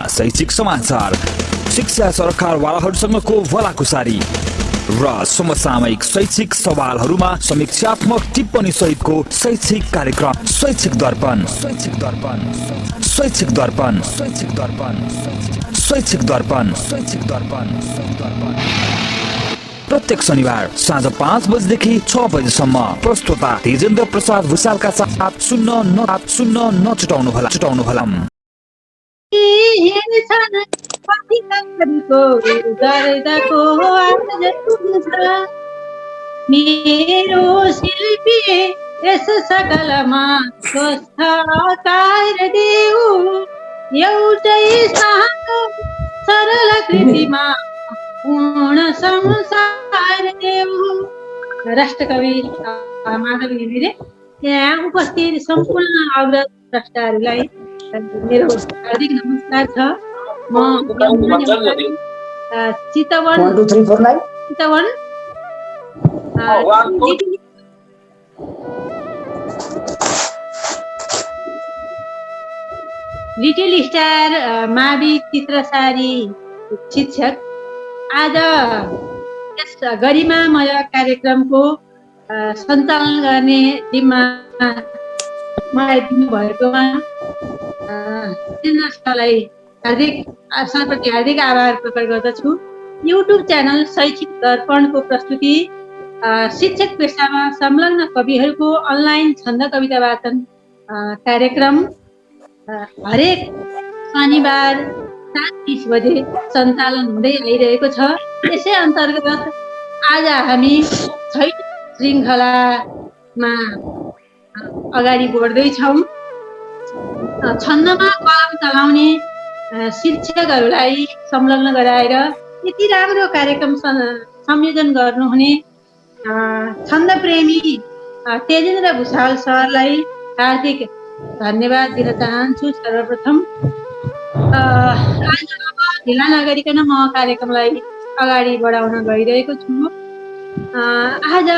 शैक्षिक समाचार, शिक्षा सरकारवालाहरूसँगको भलाकुसारी र समसामयिक शैक्षिक सवालहरूमा समीक्षात्मक टिप्पणी सहितको शैक्षिक कार्यक्रम शैक्षिक दर्पण प्रत्येक शनिबार साँझ 5 बजेदेखि 6 बजेसम्म। प्रस्तुता तेजेन्द्र प्रसाद भुषालका साथ सुन्न नछुटाउनुहोला। मेरो शिल्पी यस सकलमा स्वस्थ आकार देऊ, एउटै सानो सरल कृतिमा पूर्ण संसार देऊ। राष्ट्रकवि माधव घिमिरे। यहाँ उपस्थित सम्पूर्ण अग्रज द्रष्टाहरूलाई मेरो हार्दिक नमस्कार छ। म चितवन लिटिल स्टार मावि चित्रसारी शिक्षक आज यस गरिमामय कार्यक्रमको सञ्चालन गर्ने जिम्मा मलाई दिनुभएकोमा सरलाई सरप्रति हार्दिक आभार प्रकट गर्दछु। युट्युब च्यानल शैक्षिक दर्पणको प्रस्तुति शिक्षक पेसामा संलग्न कविहरूको अनलाइन छन्द कविता वाचन कार्यक्रम हरेक शनिबार 7:30 बजे सञ्चालन हुँदै आइरहेको छ। यसै अन्तर्गत आज हामी छैटौँ श्रृङ्खलामा अगाडि बढ्दैछौँ। छन्दमा कलम चलाउने शिक्षकहरूलाई संलग्न गराएर यति राम्रो कार्यक्रम संयोजन गर्नुहुने छन्दप्रेमी तेजेन्द्र भुषाल सरलाई हार्दिक धन्यवाद दिन चाहन्छु। सर्वप्रथम आज ढिला नगरिकन म कार्यक्रमलाई अगाडि बढाउन गइरहेको छु। आज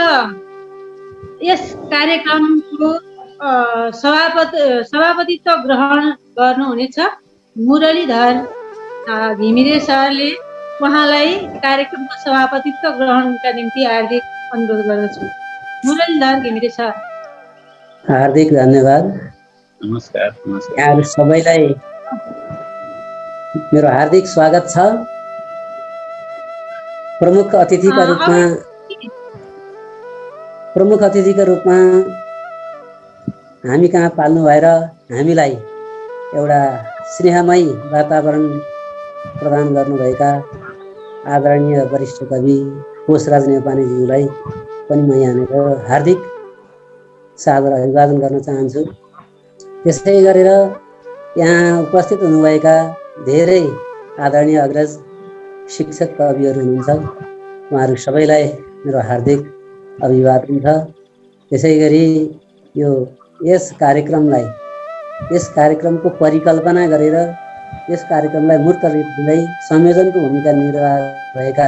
यस कार्यक्रमको सभापतित्व ग्रहण गर्नुहुनेछ मुरलीधर घिमिरे सरले। उहाँलाई कार्यक्रमको सभापतित्व ग्रहणका निम्ति हार्दिक अनुरोध गर्दछु। मुरलीधर घिमिरे सर। हार्दिक धन्यवाद। नमस्कार। यहाँहरू सबैलाई मेरो हार्दिक स्वागत छ। प्रमुख अतिथिका रूपमा हामी कहाँ पाल्नु भएर हामीलाई एउटा स्नेहमय वातावरण प्रदान गर्नुभएका आदरणीय वरिष्ठ कवि कोशराज नेपालीज्यूलाई पनि म यहाँनिर हार्दिक सादर अभिवादन गर्न चाहन्छु। त्यसै गरेर यहाँ उपस्थित हुनुभएका धेरै आदरणीय अग्रज शिक्षक कविहरू हुनुहुन्छ, उहाँहरू सबैलाई मेरो हार्दिक अभिवादन छ। त्यसै गरी यस कार्यक्रमको परिकल्पना गरेर यस कार्यक्रमलाई मूर्त रूप दिँदै संयोजनको भूमिका निर्वाह भएका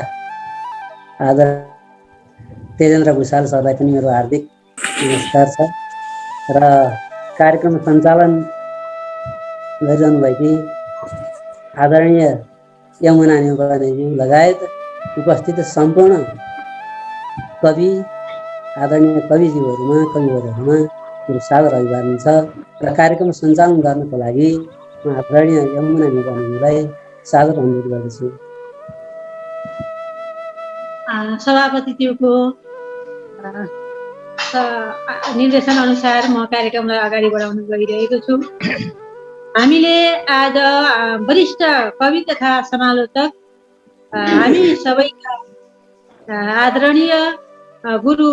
आदरणीय तेजेन्द्र भुषाल सरलाई पनि मेरो हार्दिक नमस्कार छ। र कार्यक्रम सञ्चालन गरिरहनु भएकी आदरणीय यमुना नेपालीज्यू लगायत उपस्थित सम्पूर्ण आदरणीय कविज्यूहरूमा मेरो सादर अभिवादन छ। र कार्यक्रम सञ्चालन गर्नको लागि म आदरणीय यमुना नेपालीज्यूलाई सादर अनुरोध गर्दछु। सभापतिज्यूको निर्देशन अनुसार म कार्यक्रमलाई अगाडि बढाउन गइरहेको छु। हामीले आज वरिष्ठ कवि तथा समालोचक हामी सबैका आदरणीय गुरु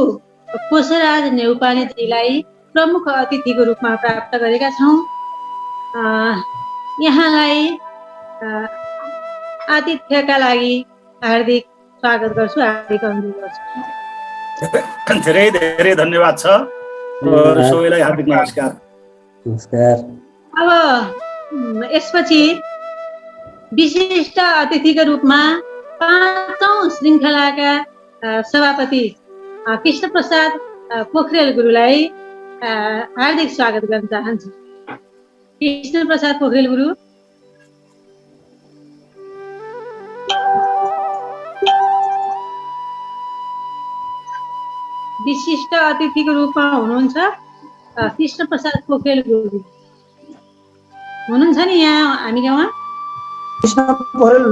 कोशराज नेउपानेजीलाई प्रमुख अतिथिको रूपमा प्राप्त गरेका छौँ। यहाँलाई आतिथ्यका लागि हार्दिक स्वागत गर्छु, हार्दिक अनुरोध गर्छु। धेरै धेरै धन्यवाद छ। सबैलाई हार्दिक नमस्कार। अब यसपछि विशिष्ट अतिथिको रूपमा 5औं श्रृङ्खलाका सभापति कृष्ण प्रसाद पोखरेल गुरुलाई हार्दिक स्वागत गर्न चाहन्छु। कृष्ण प्रसाद पोखरेल गुरु। विशिष्ट अतिथिको रूपमा हुनुहुन्छ कृष्ण प्रसाद पोखरेल गुरु हुनुहुन्छ नि यहाँ हामी गाउँमा। कृष्ण पोखरेल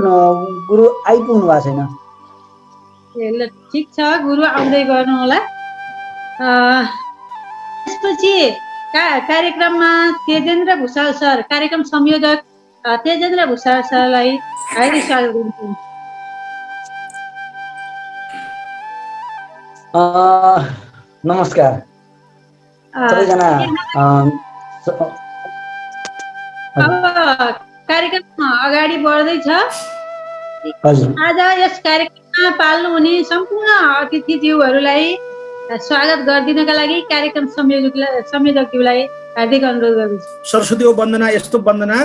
गुरु आइपुग्नु भएको छैन। ए ल ठिक छ, गुरु आउँदै गर्नु होला। त्यसपछि कार्यक्रममा तेजेन्द्र भुषाल सर, कार्यक्रम संयोजक तेजेन्द्र भुषाल सरलाई हार्दिक स्वागत गर्छु। नमस्कार सबैजना। अब कार्यक्रम अगाडि बढ्दैछ। आज यस कार्यक्रममा पाल्नु हुने सम्पूर्ण अतिथिज्यूहरूलाई स्वागत गरिदिनका लागि कार्यक्रम संयोजकज्यूलाई हार्दिक अनुरोध गर्दछु। सरस्वती वन्दना यस्तो वन्दना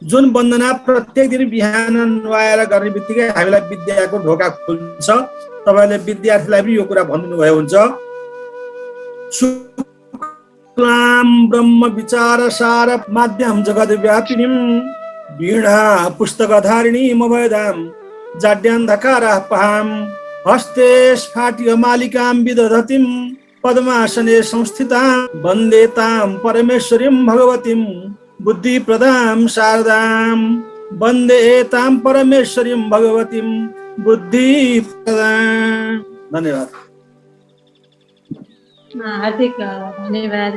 जुन वन्दना प्रत्येक दिन बिहान नुहाएर गर्ने बित्तिकै हामीलाई विद्याको ढोका खुल्छ। तपाईले विद्यार्थीलाई पनि यो कुरा भनिदिनु भयो हुन्छ। शुक्लां ब्रह्म विचार सार माध्यम जगद व्यापिनीं वीणा पुस्तकधारिणीं अभयदां जाड्यान्धकारः पहां हस्ते स्फाट्य मालिकां विदधतीं पद्मासने संस्थितां वन्दे तां परमेश्वरीं भगवतीं बुद्धिप्रदां शारदां वन्दे तां परमेश्वरीं भगवतीं बुद्धिप्रदां। धन्यवाद। हार्दिक धन्यवाद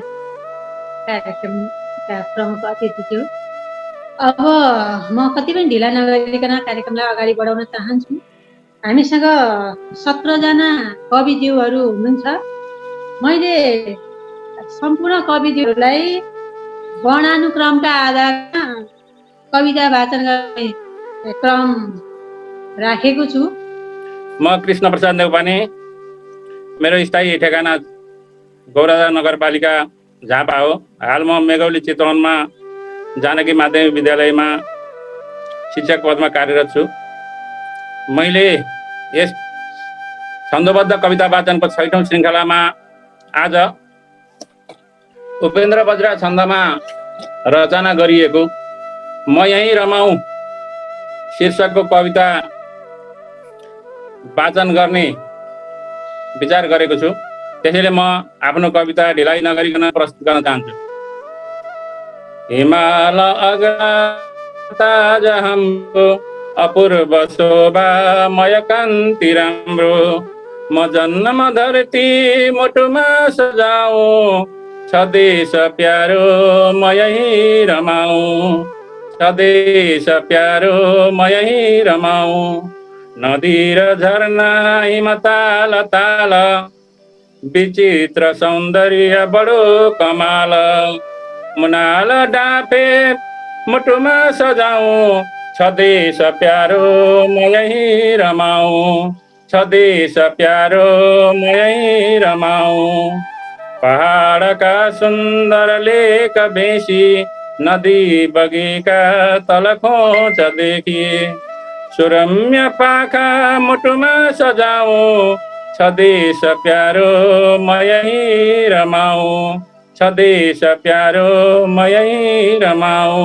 कार्यक्रमका प्रमुख अतिथिज्यू। अब म कति पनि ढिला नगरिकन कार्यक्रमलाई अगाडि बढाउन चाहन्छु। हामीसँग 17 जना कविज्यूहरू हुनुहुन्छ। मैले सम्पूर्ण कविज्यूहरूलाई वर्णानुक्रमका आधारमा कविता वाचन गर्ने क्रम राखेको छु। म कृष्ण प्रसाद नेउपाने, मेरो स्थायी ठेगाना गौराजा नगरपालिका झापा हो। हाल म मेघौली चितवनमा जानकी माध्यमिक विद्यालयमा शिक्षक पदमा कार्यरत छु। मैले यस छन्दबद्ध कविता वाचनको 6औं श्रृङ्खलामा आज उपेन्द्र बज्रा छन्दमा रचना गरिएको म यहीँ रमाऊ शीर्षकको कविता वाचन गर्ने विचार गरेको छु। त्यसैले म आफ्नो कविता ढिलाइ नगरिकन प्रस्तुत गर्न चाहन्छु। हिमाल अग्रताज हाम्रो अपूर्व शोभामय कान्ति राम्रो म जन्म धरती मुटुमा सजाऊ स्वदेश प्यारो म यहीँ रमाऊ स्वदेश प्यारो म यहीँ रमाऊ नदी र झरना हिमताल ताल विचित्र सौन्दर्य बडो कमाल मुनाल डाँफे मुटुमा सजाऊ स्वदेश प्यारो म यहीँ रमाऊ स्वदेश प्यारो म यहीँ रमाऊ पहाडका सुन्दर लेक बेसी नदी बगेका तल खोचदेखि सुरम्य पाखा मुटुमा सजाऊ स्वदेश प्यारो म यहीँ रमाऊ स्वदेश प्यारो म यहीँ रमाऊ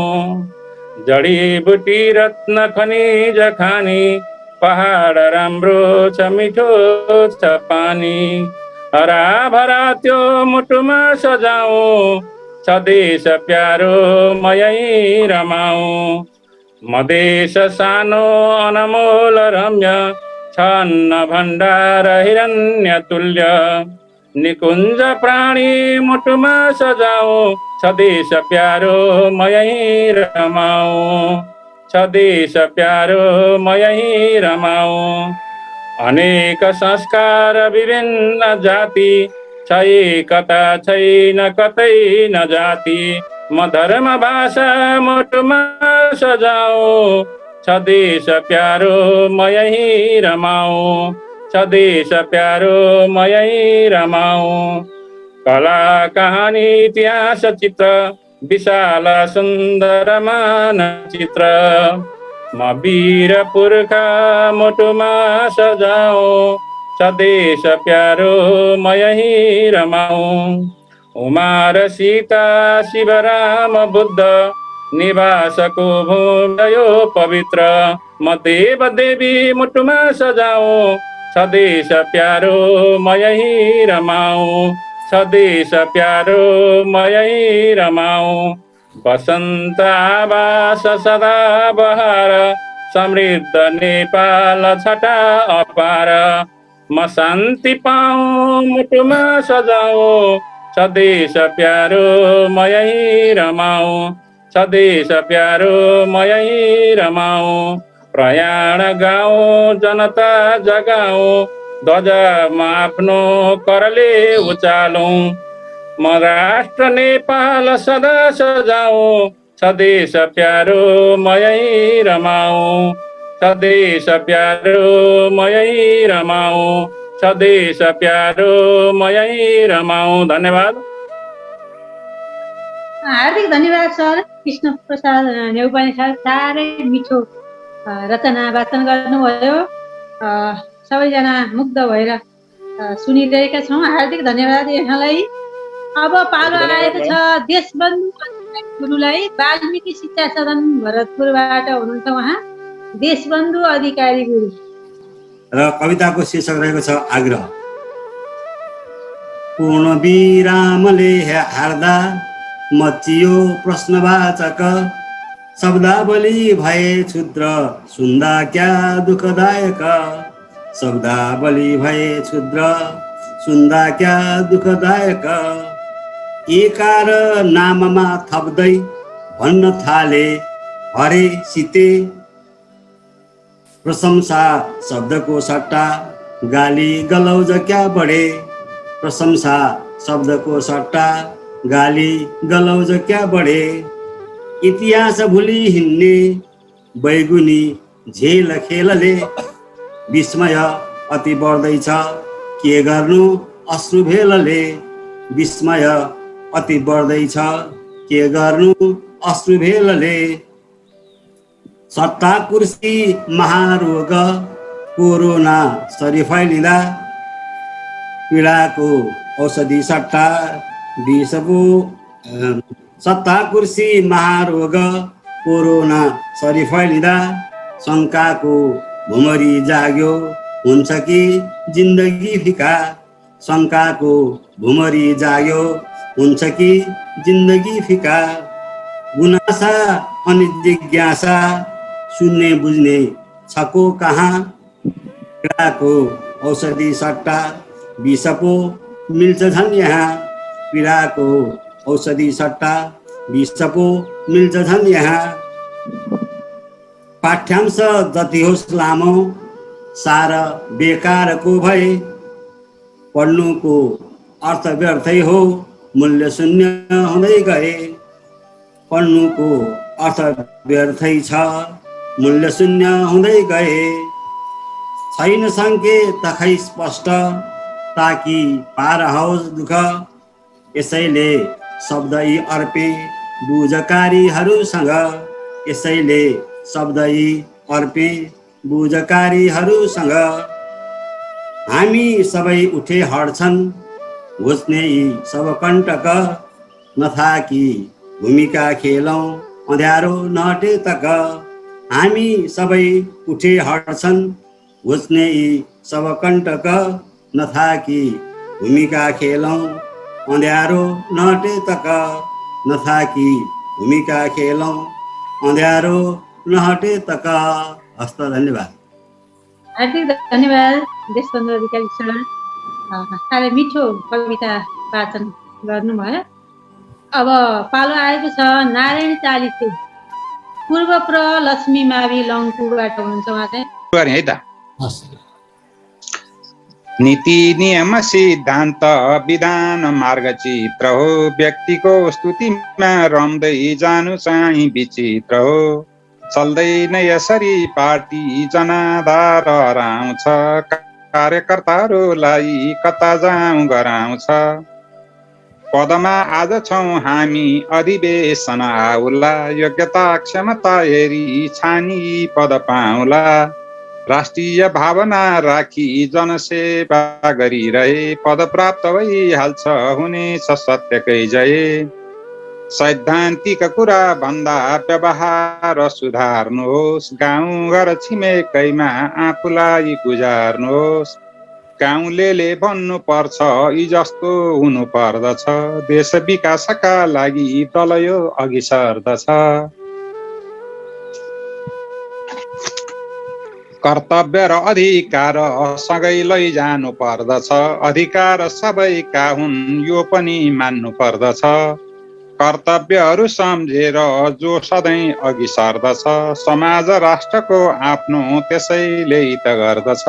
जडीबुटी रत्न खनिज खानी पहाड राम्रो छ मिठो छ पानी हरा भरा त्यो मुटुमा सजाऊ स्वदेश प्यारो म यहीँ रमाऊ मदेश सानो अनमोल रम्य छन्न भण्डार हिरण्य तुल्य निकुञ्ज प्राणी मुटुमा सजाऊ स्वदेश प्यारो म यहीँ रमाऊ स्वदेश प्यारो म यहीँ रमाऊ अनेक संस्कार विभिन्न जाति छ एकता छैन कतै न जाति म धर्म भाषा मुटुमा सजाऊ स्वदेश प्यारो म यहीँ रमाऊ स्वदेश प्यारो म यहीँ रमाऊ कला कहानी इतिहास चित्र विशाल सुन्दर मानचित्र म वीर पुर्खा मुटुमा सजाऊ स्वदेश प्यारो म यहीँ रमाऊ उमा र सीता शिव राम बुद्ध निवासको भूमि यो पवित्र म देव देवी मुटुमा सजाऊ स्वदेश प्यारो म यही रमाऊँ, स्वदेश प्यारो म यही रमाऊँ। बसन्त आवास सदा बहार, समृद्ध नेपाल छटा अपार। म शान्ति पाऊँ मुटुमा सजाऊँ, स्वदेश प्यारो म यही रमाऊँ, स्वदेश प्यारो म यही रमाऊँ। प्रयाण गाउँ जनता जगाऊँ, ध्वज म आफ्नो करले उचालौँ। म राष्ट्र नेपाल सदा सजाऊँ, स्वदेश प्यारो म यही रमाऊँ, स्वदेश प्यारो म यही रमाऊँ, स्वदेश प्यारो म यही रमाऊँ। धन्यवाद। हार्दिक धन्यवाद सर कृष्ण प्रसाद नेउपाने सर। साह्रै मिठो रचना वाचन गर्नुभयो। सबैजना मुग्ध भएर सुनिरहेका छौँ। हार्दिक धन्यवाद यहाँलाई। अब पालो आएको छ देशबन्धु अधिकारी गुरुलाई। वाल्मिकी शिक्षा सदन भरतपुरबाट हुनुहुन्छ उहाँ, देशबन्धु अधिकारी गुरु। र कविताको शीर्षक रहेको छ आग्रह। पूर्ण विरामले हार्दा मचियो प्रश्नवाचक, शब्दावली भए क्षुद्र सुन्दा क्या दुःखदायक। शब्दावली भए क्षुद्र सुन्दा क्या दुःखदायक। एकार नाममा थप्दै भन्न थाले हरे सीते। प्रशंसा शब्दको सट्टा गाली गलौज क्या बढे। प्रशंसा शब्दको सट्टा गाली गलौज क्या बढे। इतिहास भुली हिँड्ने बैगुनी झेल खेलले, विस्मय अति बढ्दैछ के गर्नु अश्रु भेलले। विस्मय अति बढ्दैछ के गर्नु अश्रु भेलले। सत्ता कुर्सी महारोग कोरोना सरी फैलिँदा, पीडाको औषधि सट्टा विषको। सत्ता कुर्सी महारोग कोरोना सरी फैलिँदा, शङ्काको भुमरी जाग्यो हुन्छ कि जिन्दगी फिका। शङ्काको भुमरी जाग्यो हुन्छ कि जिन्दगी फिका। गुनासा अनि जिज्ञासा सुन्ने बुझ्ने छको कहाँ। पीडाको औषधि सट्टा विष पो मिल्छ झन् यहाँ। पीडाको औषधि सट्टा विष पो मिल्छ झन् यहाँ। पाठ्यांश जति होस् लामो सारा बेकारको भए। पढ्नुको अर्थ व्यर्थै हो मूल्य शून्य हुँदै गए। पढ्नुको अर्थ व्यर्थै छ मूल्य शून्य हुँदै गए। छैन सङ्केत खै स्पष्ट ताकि पार होस् दुःख। यसैले शब्द यी अर्पे बुझकारीहरूसँग। यसैले शब्द यी अर्पे बुझकारीहरूसँग। हामी सबै उठे हड्छन् घुच्ने यी सब कण्टक। नथाकी भूमिका खेलौँ अँध्यारो नहटे तक। हामी सबै उठे हड्छन् घुच्ने यी सब कण्टक। नथाकी भूमिका खेलौँ अँध्यारो नहटे तक। नथाकी भूमिका खेलौँ अँध्यारो नहटे तक। हस्त धन्यवाद। हार्दिक धन्यवाद देशबन्धु अधिकारी सर। साह्रै मिठो कविता वाचन गर्नुभयो। अब पालो आएको छ नारायण चालिसे पूर्वप्र लक्ष्मी मावि लङ्कुबाट हुनुहुन्छ उहाँ चाहिँ। है त नीति नियम सिद्धान्त विधान मार्गचित्र हो। व्यक्तिको स्तुतिमा रम्दै जानु चाहिँ विचित्र हो। चल्दैन यसरी पार्टी जनाधार हराउँछ। कार्यकर्ताहरूलाई कता जाउँ गराउँछ। पदमा आज छौँ हामी अधिवेशन आउला। योग्यता क्षमता हेरी छानी पद पाउला। राष्ट्रिय भावना राखी जनसेवा गरिरहे पद प्राप्त भइहाल्छ हुनेछ सत्यकै जय। सैद्धान्तिक कुरा भन्दा व्यवहार सुधार्नुहोस्। गाउँ घर छिमेकैमा आफूलाई गुजार्नुहोस्। गाउँलेले भन्नु पर्छ यी जस्तो हुनु पर्दछ देश विकासका लागि दल यो अघि सर्दछ कर्तव्य र अधिकार सँगै लैजानु पर्दछ अधिकार सबैका हुन् यो पनि मान्नु पर्दछ कर्तव्यहरू सम्झेर जो सधैँ अघि सर्दछ समाज राष्ट्रको आफ्नो त्यसैले त गर्दछ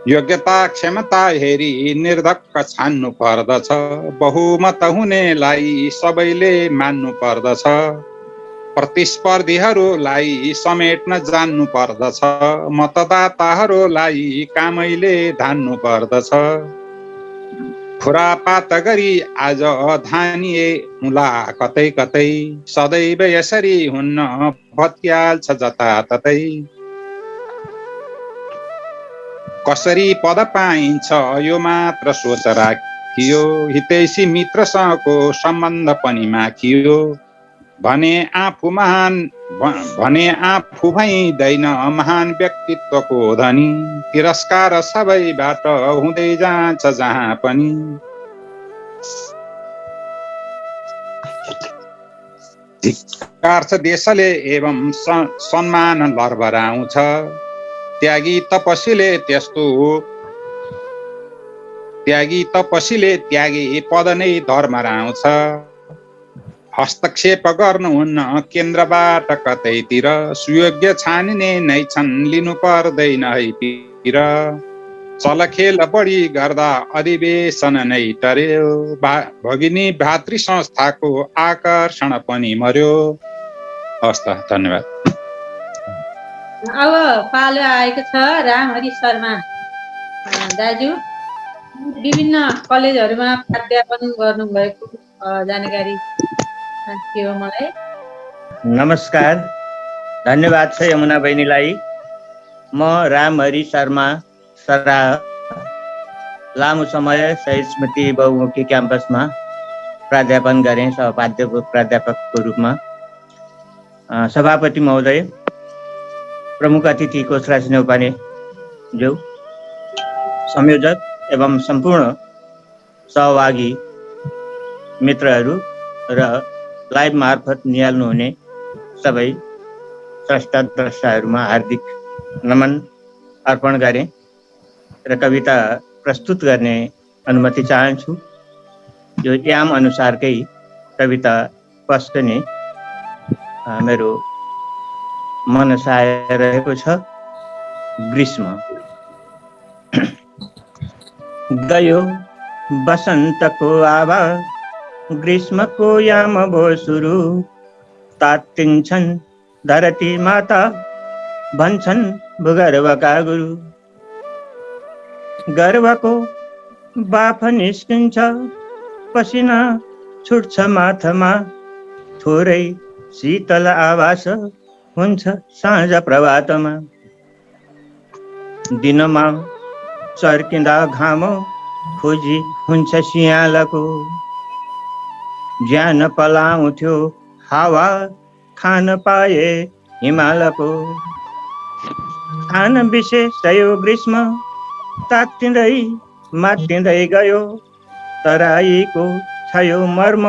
योग्यता क्षमता हेरी निर्धक्क छान्नु पर्दछ बहुमत हुनेलाई सबैले मान्नु पर्दछ प्रतिस्पर्धीहरूलाई समेट्न जान्नु पर्दछ मतदाताहरूलाई कामैले धान्नु पर्दछ खुरापात गरी आज धानिए हुला कतै कतै सदैव यसरी हुन्न भत्याल्छ जताततै कसरी पद पाइन्छ यो मात्र सोच राखियो हितैषी मित्रसँगको सम्बन्ध पनि माखियो भने आफू भइँदैन महान व्यक्तित्वको धनी तिरस्कार सबैबाट हुँदै जान्छ जहाँ पनि धिक्कार छ देशले एवं सम्मान लरबराउँछ त्यागी तपसीले त्यागी पद नै धर्मराउँछ हस्तक्षेप गर्नुहुन्न केन्द्रबाट कतैतिर सुयोग्य छानिने नै छन् लिनु पर्दैन है तिर चलखेल बढी गर्दा अधिवेशन नै टर्यो भगिनी भातृ संस्थाको आकर्षण पनि मर्यो हस्त धन्यवाद अब पालो आएको छ रामहरि शर्मा दाजु विभिन्न कलेजहरूमा प्राध्यापन गर्नुभएको जानकारी थियो मलाई नमस्कार धन्यवाद छ यमुना बहिनीलाई म रामहरि शर्मा सराह लामो समय शहीद स्मृति बहुमुखी क्याम्पसमा प्राध्यापन गरेँ प्राध्यापकको रूपमा सभापति महोदय प्रमुख अतिथि कोशराज नेउपाने ज्यू संयोजक एवं सम्पूर्ण सहभागी मित्रहरू र लाइभ मार्फत निहाल्नुहुने सबै स्रष्टा द्रष्टाहरूमा हार्दिक नमन अर्पण गरेँ र कविता प्रस्तुत गर्ने अनुमति चाहन्छु यो याम अनुसारकै कविता पस्कने मेरो मनसाय रहेको छ ग्रीष्म गयो बसन्तको आवाज ग्रीष्मको याम भो सुरु तात्तिन्छन् धरती माता भन्छन् भूगर्भका गुरु गर्भको बाफ निस्किन्छ पसिना छुट्छ माथामा थोरै शीतल आभास हुन्छ साँझ प्रभातमा दिनमा चर्किँदा घाम खोजी हुन्छ सियालको ज्यान पलाउँथ्यो हावा खान पाए हिमालको खान विशेष यो ग्रीष्म तात्तिँदै मात्तिँदै गयो तराईको छयो मर्म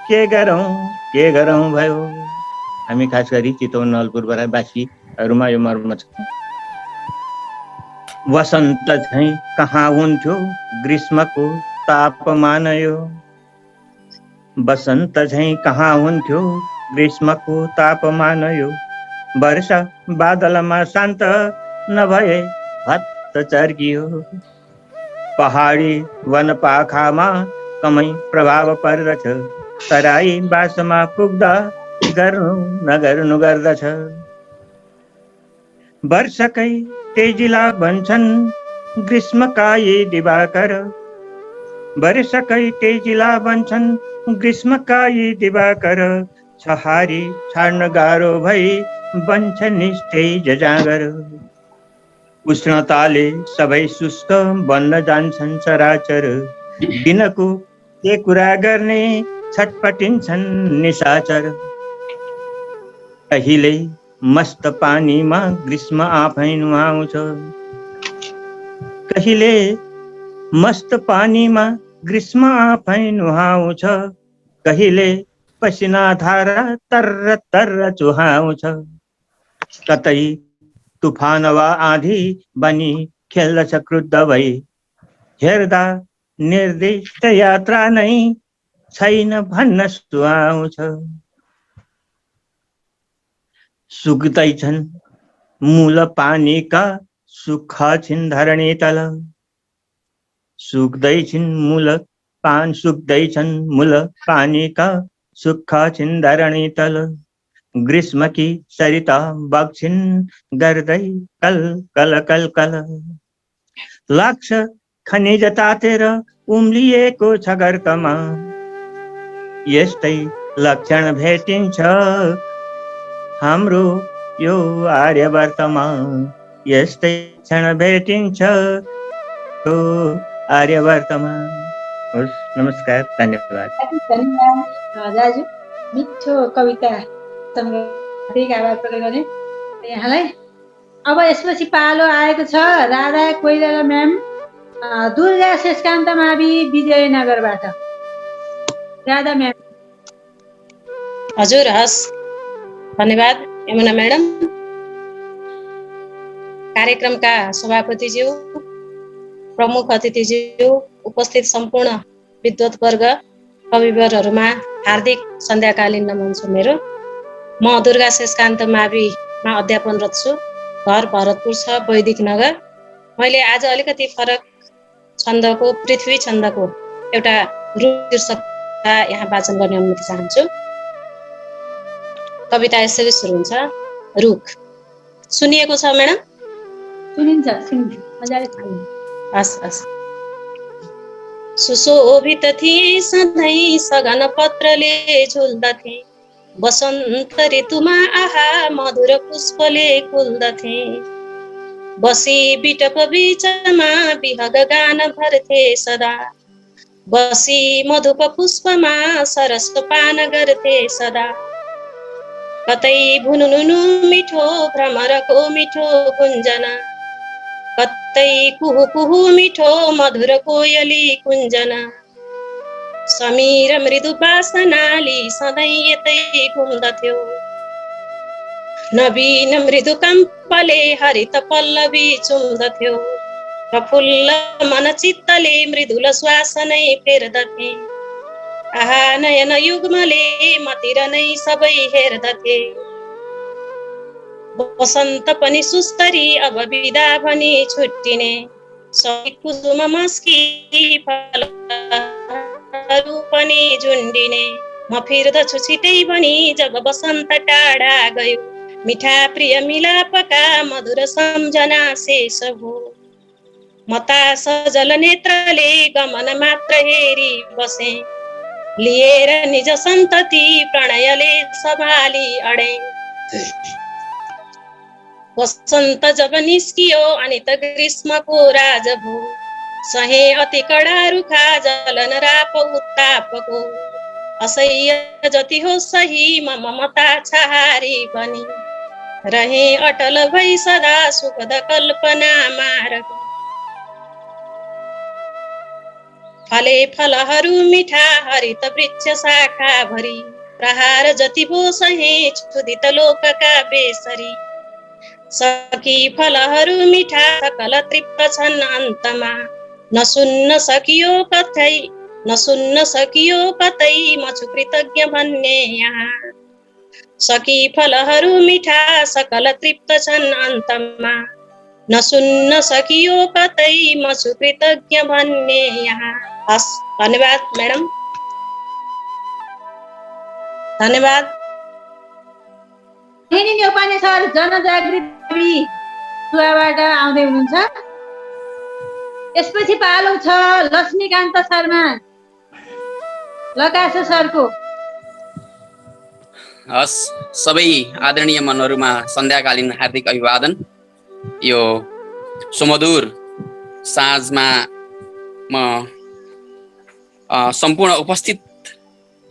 के गरौँ भयो हामी खास गरी चितवन नलपुरबाट बासीहरूमा यो मर्म छ वसन्त झैँ कहाँ हुन्थ्यो ग्रीष्मको तापमान यो वसन्त झैँ कहाँ हुन्थ्यो ग्रीष्मको तापमान यो वर्षा बादलमा शान्त नभए भत्त चर्कियो पहाडी वनपाखामा कमै प्रभाव पर्दछ तराई बासमा पुग्दा गर्नु नगर्नु गर्दछ वर्षकै तेजिला भन्छन् ग्रीष्मका यी दिवाकर वर्षकै तेजिला भन्छन् ग्रीष्मका यी दिवाकर छहारी छाड्न गाह्रो भई बन्छ निस्तेज जाँगर उष्णताले सबै शुष्क बन्न जान्छन् चराचर दिनको के कुरा गर्ने छटपटिन्छन् निशाचर अहिले मस्त पानीमा ग्रीष्म आफै नुहाउँछ कहिले मस्त पानीमा ग्रीष्म आफै नुहाउँछ, कहिले पसिना धारा तरर तरर चुहाउँछ, कतै तुफान वा आँधी बनी खेल्दछ क्रुद्ध भई, हेर्दा निर्दिष्ट यात्रा नै छैन भन्न सुहाउँछ। सुक्दैछन् मूल पानीका सुक्खा छिन् धरणी तल, सुक्दैछन् मूल पानीका सुक्खा छिन् धरणी तल, ग्रीष्मकी सरिता बग्छिन् गर्दै कल कल कल कल, लाग्छ खनिज तातेर उम्लिएको छ गर्तमा, यस्तै लक्षण भेटिन्छ हाम्रो यो आर्यवर्तमा, यस्तै क्षण भेटिन्छ यो आर्यवर्तमा। हस्, नमस्कार, धन्यवाद। धन्यवाद दाजु, मिठो कविता आभार प्रकट गर्ने यहाँलाई। अब यसपछि पालो आएको छ राधा कोइराला म्याम, दुर्गा शेषकान्त मावि विजयनगरबाट। राधा म्याम। हजुर, हस्, धन्यवाद यमुना म्याडम। कार्यक्रमका सभापतिज्यू, प्रमुख अतिथिज्यू, उपस्थित सम्पूर्ण विद्वत्वर्ग, कविवरहरूमा हार्दिक सन्ध्याकालीन नमन छ मेरो। म दुर्गा शेषकान्त माविमा अध्यापनरत छु। घर भरतपुर छ, वैदिक नगर। मैले आज अलिकति फरक छन्दको, पृथ्वी छन्दको एउटा रूप शीर्षक यहाँ वाचन गर्ने अनुमति चाहन्छु। कविता यसरी सुरु हुन्छ। रुख। सुनिएको छ म्याडम? सुनिन्छ, मजाले। हस् हस्। सुशोभित थिए सधैँ सघन पत्रले झुल्दथे, बसन्त ऋतुमा आहा मधुर पुष्पले कुल्दथे, बसी बिटप बीचमा विहग गान भर्थे सदा, बसी मधुप पुष्पमा सरस पान गर्थे सदा, कतै भुनुनुनु मिठो भ्रमरको मिठो कुञ्जना, कतै कुहु कुहु मिठो मधुर कोयली कुञ्जना, समीर मृदु बासनाली सधैँ यतै घुम्दथ्यो, नवीन मृदु कम्पले हरित पल्लवी चुम्दथ्यो, प्रफुल्ल मन चित्तले मृदुल श्वास नै फेर्दथे, आहा नयन युग्मले मतिर नै सबै हेर्दथे, वसन्त पनि सुस्तरी अब बिदा भनी छुट्टिने, सबै कुसुम मस्की फलहरू पनि झुन्डिने, म फिर्दछु छिटै भनी जब वसन्त टाढा गयो, मिठा प्रिय मिलापका मधुर सम्झना शेष भो, मता सजल नेत्रले गमन मात्र हेरी बसे, लिएर निज सन्तति प्रणयले सम्हाली अडे, वसन्त जब निस्कियो अनि त ग्रीष्मको राज भो, सहे अति कडा रुखा जलन राप उत्तापको, असह्य जति हो सही ममता छहारी बनी, रहे अटल भई सदा सुखद कल्पना मार्ग, फले फलहरू मिठा हरित वृक्ष शाखा भरी, प्रहार जति भो सहे क्षुदित लोकका बेसरी, सकी फलहरू मिठा सकल तृप्त छन् अन्तमा, नसुन्न सकियो कतै म छु कृतज्ञ भन्ने यहाँ, सकी फलहरू मिठा सकल तृप्त छन् अन्तमा, नसुन्न सकियो कतै म छु कृतज्ञ भन्ने यहाँ। हस्, धन्यवाद म्याडम, धन्यवाद। न्यौपाने सर जनजागृति सुवाबाट आउँदै हुनुहुन्छ। यसपछि पालो छ लक्ष्मीकान्त शर्मा लकास सरको। हस्, सबै आदरणीय मनहरूमा सन्ध्याकालीन हार्दिक अभिवादन। यो सुमधुर साँझमा म सम्पूर्ण उपस्थित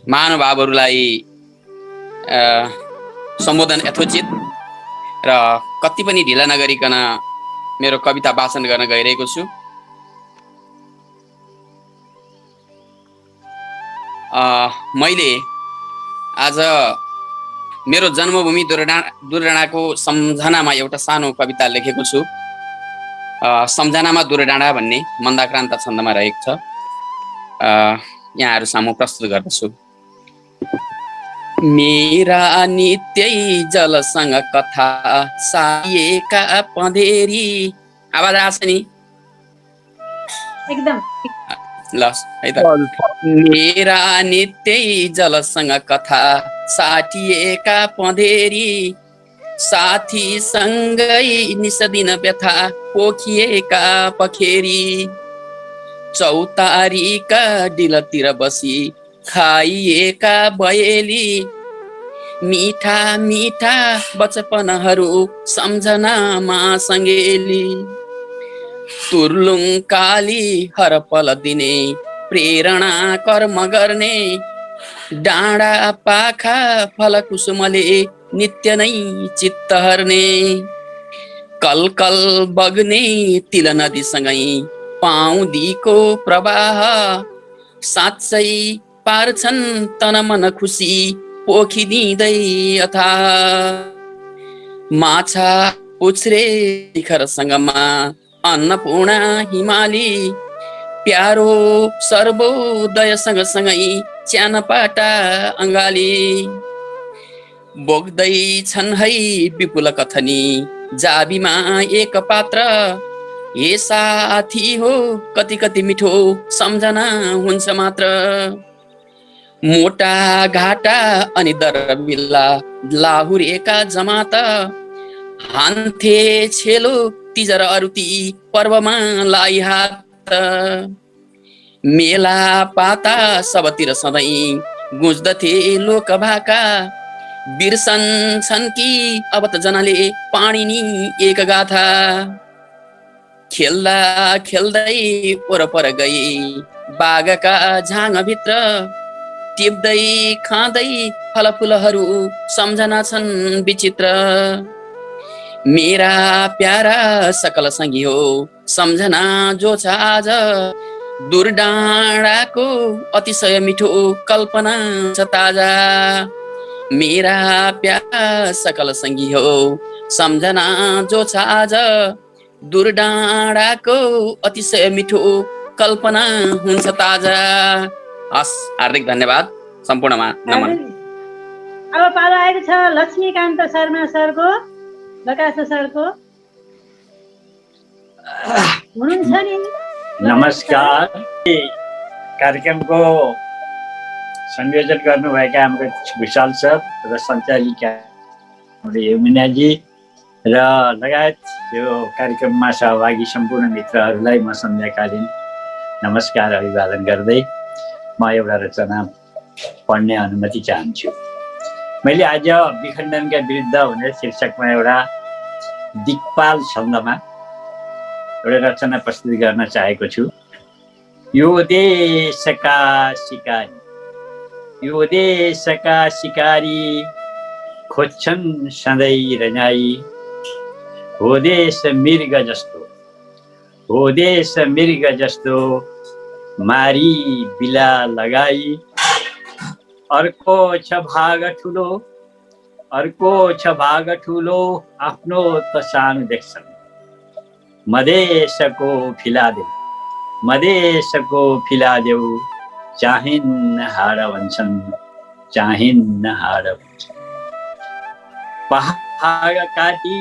महानुभावहरूलाई सम्बोधन यथोचित र कति पनि ढिला नगरिकन मेरो कविता वाचन गर्न गइरहेको छु। मैले आज मेरो जन्मभूमि दुर्डाँडाको सम्झनामा एउटा सानो कविता लेखेको छु। सम्झनामा दुर्डाँडा भन्ने मन्दाक्रान्त छन्दमा रहेको छ। यहाँहरू सामु प्रस्तुत गर्दछु। मेरा नित्यै जलसँग कथा सारिएका पँधेरी। आवाज आछ नि? एकदम ल है त। मेरा नित्यै जलसँग कथा साटिएका पँधेरी, साथीसँगै निसदिन व्यथा पोखिएका पखेरी, चौतारीका डिलतिर बसी खाइएका बयली, मिठा मिठा बचपनहरू सम्झनामा सङ्गेली, तुर्लुङ काली हरपल दिने प्रेरणा कर्म गर्ने, डाँडा पाखा फलकुसुमले नित्य नै चित्त हर्ने, कलकल बग्ने तिल नदीसँगै पाउँदीको प्रवाह, साँच्चै पार्छन् तन मन खुसी पोखिदिँदै अथाह, माछा पुछ्रे शिखरसँगमा अन्नपूर्णा हिमाली, प्यारो सर्वोदय सँगसँगै च्यानपाटा अङ्गाली, बोक्दै छन् है विपुल कथनी जाबीमा एक पात्र, हे साथी हो कति कति मिठो सम्झना हुन्छ मात्र, मोटा घाटा अनि दरबिल्ला लाहुरेका जमाता, हान्थे छेलो तिजर अरुती पर्वमा लाई हात, मेला पाता सबतिर सधैँ गुज्दथे लोक भाका, बिर्सन्छन् कि अब त जनाले पाणिनी एक गाथा, खेल्दा खेल्दै वरपर गई बागका झाङभित्र, टिप्दै खाँदै फलफुलहरू सम्झना छन् विचित्र, मेरा प्यारा सकल सङ्गी हो सम्झना जो छ आज, दुर्डाँडाको अतिशय मिठो कल्पना छ ताजा, मेरा प्यारा सकल सङ्गी हो सम्झना जो छ आज, दुर्डाँडाको अतिशय मिठो कल्पना हुन्छ ताजा। हस्, हार्दिक धन्यवाद सम्पूर्णमा नमन। अब पालो आएको छ लक्ष्मीकान्त शर्मा सरको, प्रकाश सरको हुनुहुन्छ नि? नमस्कार। कार्यक्रमको संयोजन गर्नुभएका हाम्रो विशाल सर र सञ्चालिका यमुनाजी र लगायत यो कार्यक्रममा सहभागी सम्पूर्ण मित्रहरूलाई म सन्ध्याकालीन नमस्कार अभिवादन गर्दै म एउटा रचना पढ्ने अनुमति चाहन्छु। मैले आज विखण्डनका विरुद्ध भनेर शीर्षकमा एउटा दिक्पाल छन्दमा एउटा रचना प्रस्तुत गर्न चाहेको छु। यो देशका शिकारी, यो देशका शिकारी खोज्छन् सधैँ रजाई, हो देश मृग जस्तो, हो देश मृग जस्तो मारी बिला लगाई, अर्को छ भाग ठुलो, अर्को छ भाग ठुलो आफ्नो त सानो देख्छन्, मधेसको फिलादेऊ, मधेसको फिलादेऊ चाहिन्न हाड भन्छन्, चाहिन्न हाड भन्छन्, पहाड काटी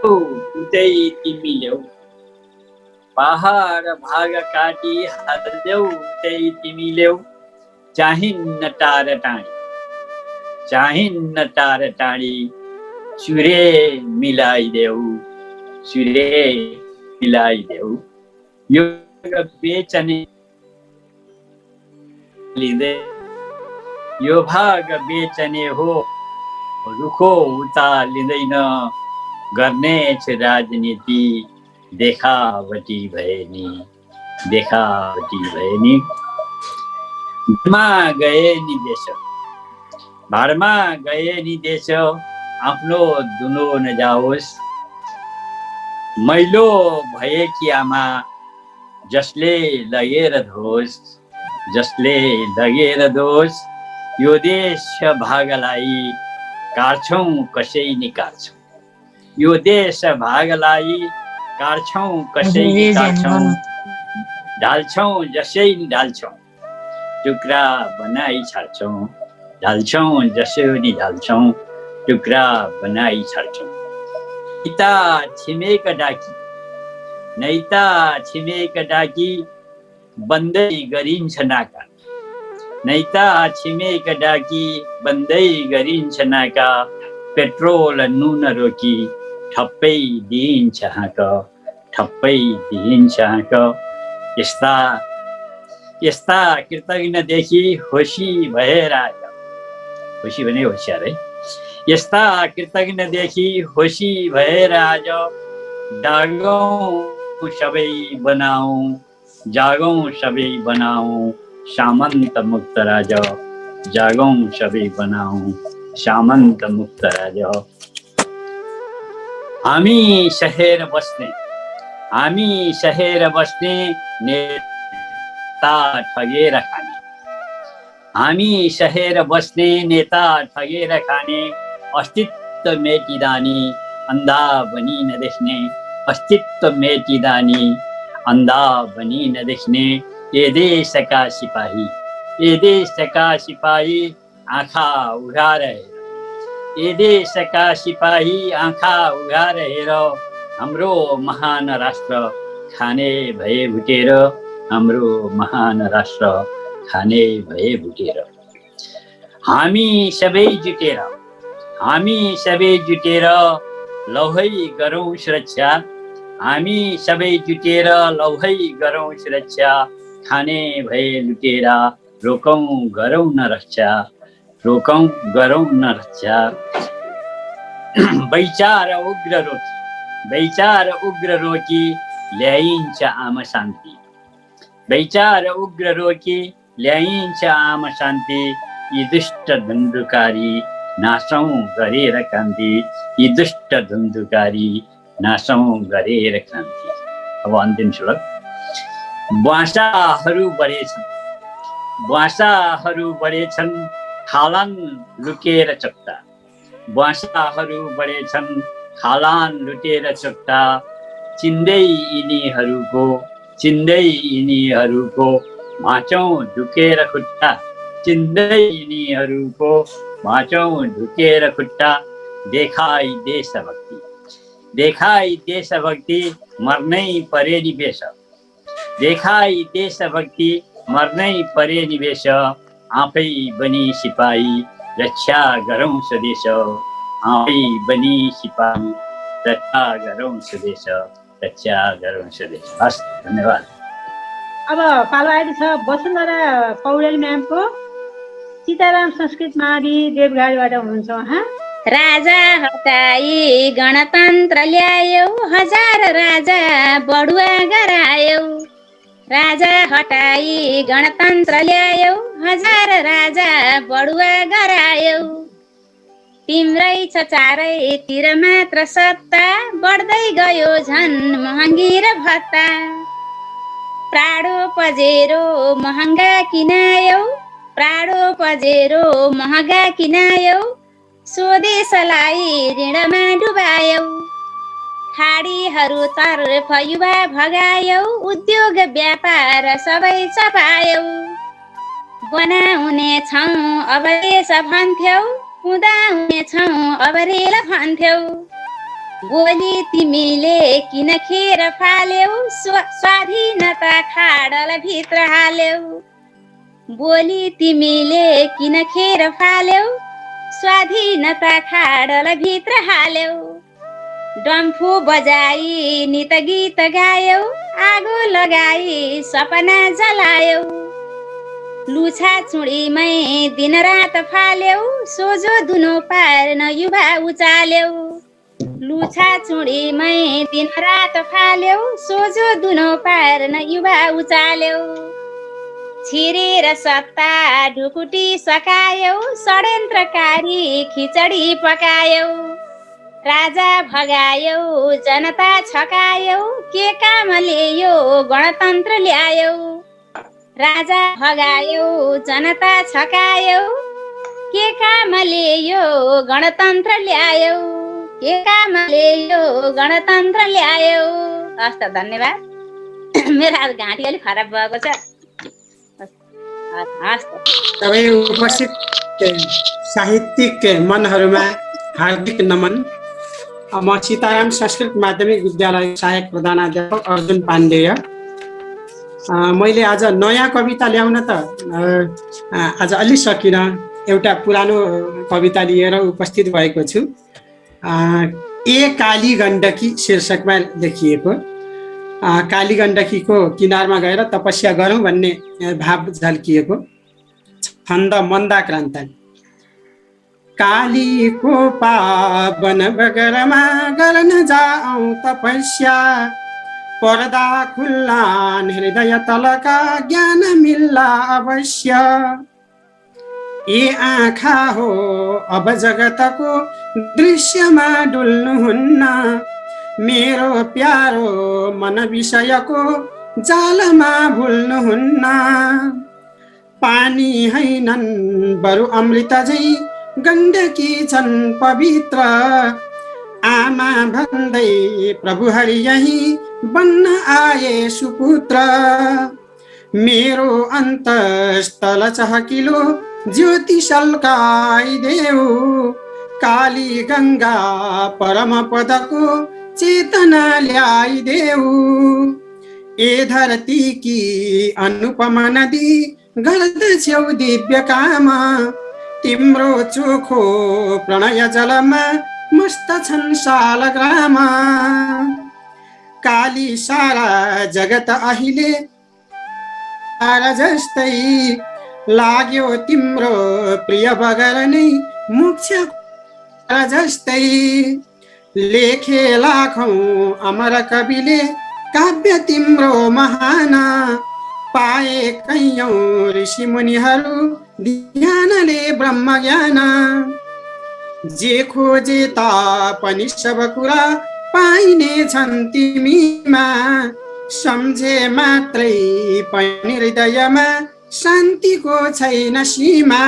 उतै तिमी ल्याऊ, पहाड भाग काटी हाल्देऊ उतै तिमी ल्याऊ, चाहिन्न टाढा टाढी, चाहिन्न टाढा टाढी, चुरे मिलाइदेऊ, चुरे मिलाइदेऊ, यो बेचने लिँदै, यो भाग बेचने हो रुखो उता लिँदैन, गर्नेछ राजनीति देखावटी भए नि, देखावटी भए नि, भाडमा गए नि देश, भाडमा गए नि देश आफ्नो दुनो नजाओस्, मैलो भएकी आमा जसले लगेर धोस्, जसले लगेर दोष यो देश भागलाई काट्छौँ कसै निकाल्छौँ यो देश भागलाई काट्छौँ कसै निकाल्छौँ ढाल्छौँ जसै ढाल्छौँ टुक्रा बनाई छाड्छौँ ढाल्छौँ जसरी ढाल्छौँ टुक्रा बनाई छाड्छौँ नैता छिमेक डाकी नैता छिमेक डाकी बन्दै गरिन्छ नाका नैता छिमेक डाकी बन्दै गरिन्छ नाका पेट्रोल नुन रोकी ठप्पै दिइन्छ हाँक ठप्पै दिइन्छ हाँक यस्ता यस्ता कृतज्ञदेखि होसी भएर आयो होसी भने होसियार है यस्ता कृतज्ञदेखि होसी भएर आज जागौँ सबै बनाऊ जागौँ सबै बनाऊ सामन्त मुक्त राजा जागौँ सबै बनाऊ सामन्त मुक्त राजा हामी शहर बस्ने नेता ठगेर खाने हामी शहर बस्ने नेता ठगेर खाने अस्तित्व मेटिदानी अन्धा बनी नदेख्ने अस्तित्व मेटिदानी अन्धा बनी नदेख्ने ये देशका सिपाही आँखा उघाएर ये देशका सिपाही आँखा उघाएर हाम्रो महान राष्ट्र खाने भए भुटेर हाम्रो महान राष्ट्र खाने भए भुटेर हामी सबै जुटेर लौ है गरौँ सुरक्षा हामी सबै जुटेर लौ है गरौँ सुरक्षा खाने भए लुटेर रोकौँ गरौँ न रक्षा रोकौँ गरौँ न रक्षा बैचार उग्र रोकी ल्याइन्छ आम शान्ति बैचार उग्र रोकी ल्याइन्छ आम शान्ति यी दुष्ट धुन्धुकारी नासौँ गरेर कान्ति यी दुष्ट धुन्धुकारी नासौँ गरेर क्रान्ति। अब अन्तिम श्लोक ब्वासाहरू बढेछन् खालान लुकेर चोक्टा ब्वासाहरू बढेछन् खालान लुटेर चोक्टा चिन्दै यिनीहरूको भाँचौँ ढुकेर खुट्टा चिन्दै यिनीहरूको भाँचौँ ढुकेर खुट्टा देखाई देशभक्ति मर्नै परे निवेश देखाई देशभक्ति मर्नै परे निवेश आफै बनी सिपाही रक्षा गरौँ स्वदेश आफै बनी सिपाही रक्षा गरौँ स्वदेश रक्षा गरौँ स्वदेश। हस्, धन्यवाद। अब पालो आएको छ वसुन्धरा पौडेल म्यामको। सीताराम संस्कृत मावि देवघाटबाट हुनुहुन्छ उहाँ। राजा हटाई गणतन्त्र ल्यायौ हजार राजा बढुवा गरायौ राजा हटाई गणतन्त्र ल्यायौ हजार राजा बढुवा गरायौ तिम्रै छ चारैतिर मात्र सत्ता बढ्दै गयो झन् महँगी र भत्ता प्राडो पजेरो महँगा किनायौ प्राडो पजेरो महँगा किनायौ स्वदेशलाई ऋणमा डुबायौ खाडीहरू तर्फ युवा भगायौ उद्योग व्यापार सबै चपायौ बनाउने छौँ अब देश भन्थ्यौ हुँदाउने छौँ अब रेल भन्थ्यौ गोली तिमीले किन खेर फाल्यौ स्वाधीनता खाडल भित्र हाल्यौ बोली तिमीले किन खेर फाल्यौ स्वाधीनता खाडल भित्र हाल्यौ डम्फु बजाई नित गीत गायौ आगो लगाई सपना जलायौ लुछा चुडीमै दिन रात फाल्यौ सोझो दुनो पार्न युवा उचाल्यौ लुछा चुडीमै दिन रात फाल्यौ सोझो दुनो पार्न युवा उचाल्यौ छिरेर सत्ता ढुकुटी सकायौ षड्यन्त्रकारी खिचडी पकायौ राजा भगायौ जनता छकायौ के कामले यो गणतन्त्र ल्यायौ राजा भगायो जनता छकायो के कामले यो गणतन्त्र ल्यायो के कामले यो गणतन्त्र ल्यायो। हस् त धन्यवाद। मेरो आज घाँटी अलिक खराब भएको छ। हस् त सबै उपस्थित साहित्यिक मनहरूमा हार्दिक नमन। म सीताराम संस्कृत माध्यमिक विद्यालय सहायक प्रधानाध्यापक अर्जुन पाण्डेय। मैले आज नयाँ कविता ल्याउन त आज अलि सकिनँ। एउटा पुरानो कविता लिएर उपस्थित भएको छु। ए काली गण्डकी शीर्षकमा लेखिएको। काली गण्डकीको किनारमा गएर तपस्या गरौँ भन्ने भाव झल्किएको। छन्द मन्दाक्रान्त। कालीको पावन बगरमा गर्न जाऊँ तपस्या पर्दा खुल्लान हृदय तलका ज्ञान मिल्ला अवश्य। ए आँखा हो अब जगतको दृश्यमा डुल्नुहुन्न मेरो प्यारो मन विषयको जालमा भुल्नुहुन्न। पानी हैनन् बरु अमृत झै गण्डकी छन् पवित्र आमा भन्दै प्रभु हरि यही बन्न आए सुपुत्र। मेरो अन्तस्थल चहकिलो ज्योति सल्काइदेऊ काली गङ्गा परम पदको चेतना ल्याइदेऊ। ए धरती की अनुपमा नदी गर्दछौ दिव्य काम तिम्रो चोखो प्रणय जलमा मस्त छन् शालग्राम। काली सारा जगत अहिले जस्तै लाग्यो तिम्रो प्रिय बगर नै मोक्ष जस्तै। लेखे लाखौं अमर कविले काव्य तिम्रो महान पाए कैयौं ऋषि मुनिहरू ध्यानले ब्रह्म ज्ञान। जे खोजे तापनि सब कुरा पाइने छन् तिमीमा सम्झे मात्रै पनि हृदयमा शान्तिको छैन सीमा।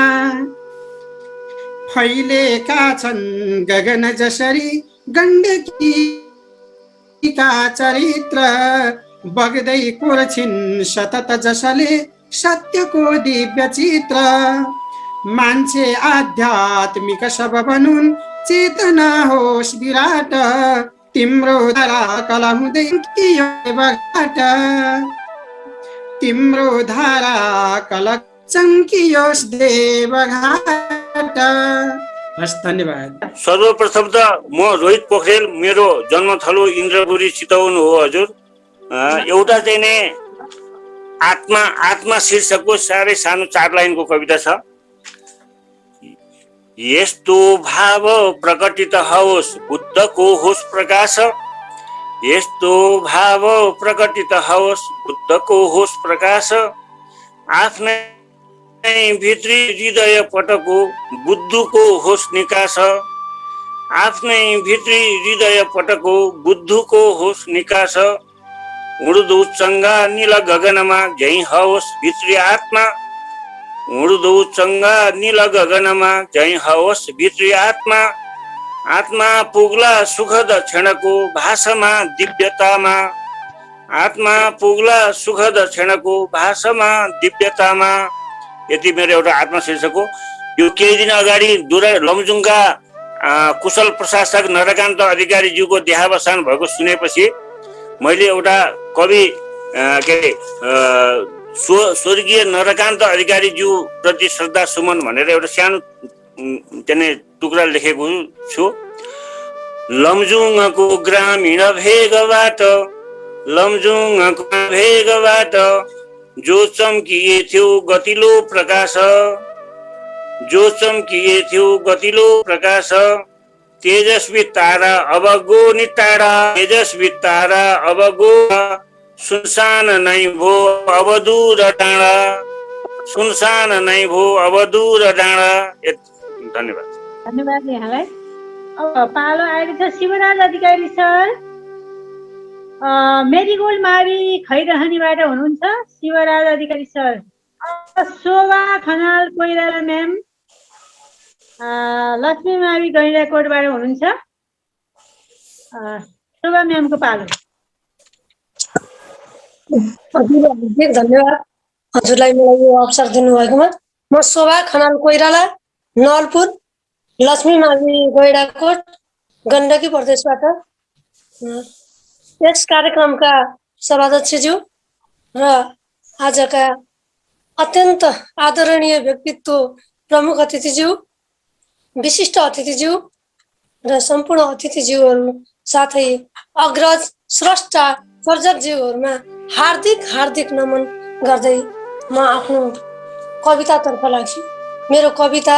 फैलेका छन् गगन जसरी गण्डकीका चरित्र बग्दै कोर्छिन् सतत जसले सत्यको दिव्य चित्र। मान्छे आध्यात्मिक सब बनुन् चेतना होस् विराट तिम्रो धारा कला हुँदै बघाट। तिम्रो धारा कला चम्कियोस् देवघाट। हस् धन्यवाद। सर्वप्रथम त म रोहित पोखरेल, मेरो जन्मथलो इन्द्रपुरी चितवन हो हजुर। एउटा चाहिँ नि आत्मा आत्मा शीर्षकको साह्रै सानो 4 लाइनको कविता छ। यस्तो भाव प्रकटित होस् बुद्धको होस् प्रकाश यस्तो भाव प्रकटित होस् बुद्धको होस् प्रकाश आफ्नै भित्री हृदय पटको बुद्धको होस् निकास आफ्नै भित्री हृदय पटको बुद्धको होस् निकास। उड्दो चङ्गा नील गगनमा झै होस् भित्री आत्मा उड्दो चङ्गा नील गगनमा झै होस् भित्री आत्मा। आत्मा पुग्ला सुखद क्षणको भाषामा दिव्यतामा आत्मा पुग्ला सुखद क्षणको भाषामा दिव्यतामा। यति मेरो एउटा आत्मा शीर्षक हो। यो केही दिन अगाडि लमजुङका कुशल प्रशासक नरकान्त अधिकारीज्यूको देहावसान भएको सुनेपछि मैले एउटा कवि स्वर्गीय नरकान्त अधिकारीज्यू प्रति श्रद्धा सुमन भनेर एउटा सानो त्यहाँ टुक्रा लेखेको छु। लमजुङको ग्रामीण भेगबाट जो चम्किए थियो गतिलो प्रकाश तेजस्वी तारा अब गो निटाडा सुनसान नै भो अब दूर डाँडा धन्यवाद। धन्यवाद यहाँलाई। अब पालो आएको छ शिवराज अधिकारी सर। मेरीगोल्ड मावि खैरहनीबाट हुनुहुन्छ शिवराज अधिकारी सर। शोभा खनाल कोइराला म्याम लक्ष्मी मावि गैँडाकोटबाट हुनुहुन्छ। शोभा म्यामको पालो। हार्दिक धन्यवाद हजुरलाई मलाई यो अवसर दिनुभएकोमा। म शोभा खनाल कोइराला नवलपुर लक्ष्मी मावि गैँडाकोट गण्डकी प्रदेशबाट यस कार्यक्रमका सभाध्यक्षज्यू र आजका अत्यन्त आदरणीय व्यक्तित्व प्रमुख अतिथिज्यू विशिष्ट अतिथिज्यू र सम्पूर्ण अतिथिज्यूहरू साथै अग्रज स्रष्टा सर्जकज्यूहरूमा हार्दिक हार्दिक नमन गर्दै म आफ्नो कवितातर्फ लाग्छु। मेरो कविता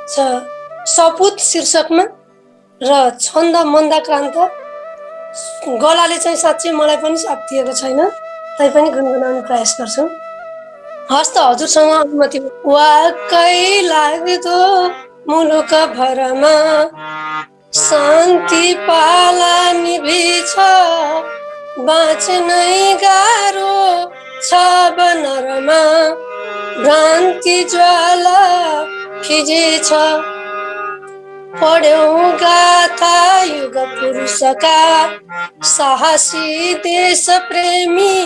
छ सपुत शीर्षकमा र छन्द मन्दाक्रान्त। गलाले चाहिँ साँच्चै मलाई पनि साथ दिएको छैन, तैपनि गुनगुनाउने प्रयास गर्छु। हस्त हजुरसँग अनुमति। वाक्कै लाग्दो मुलुक भरमा शान्ति पाला निभिछ, बाँच्नै गाह्रो छ बनरमा भ्रान्ति ज्वाला फिजेछ। पढ्यौं गाथा युग पुरुषका साहसी देश प्रेमी,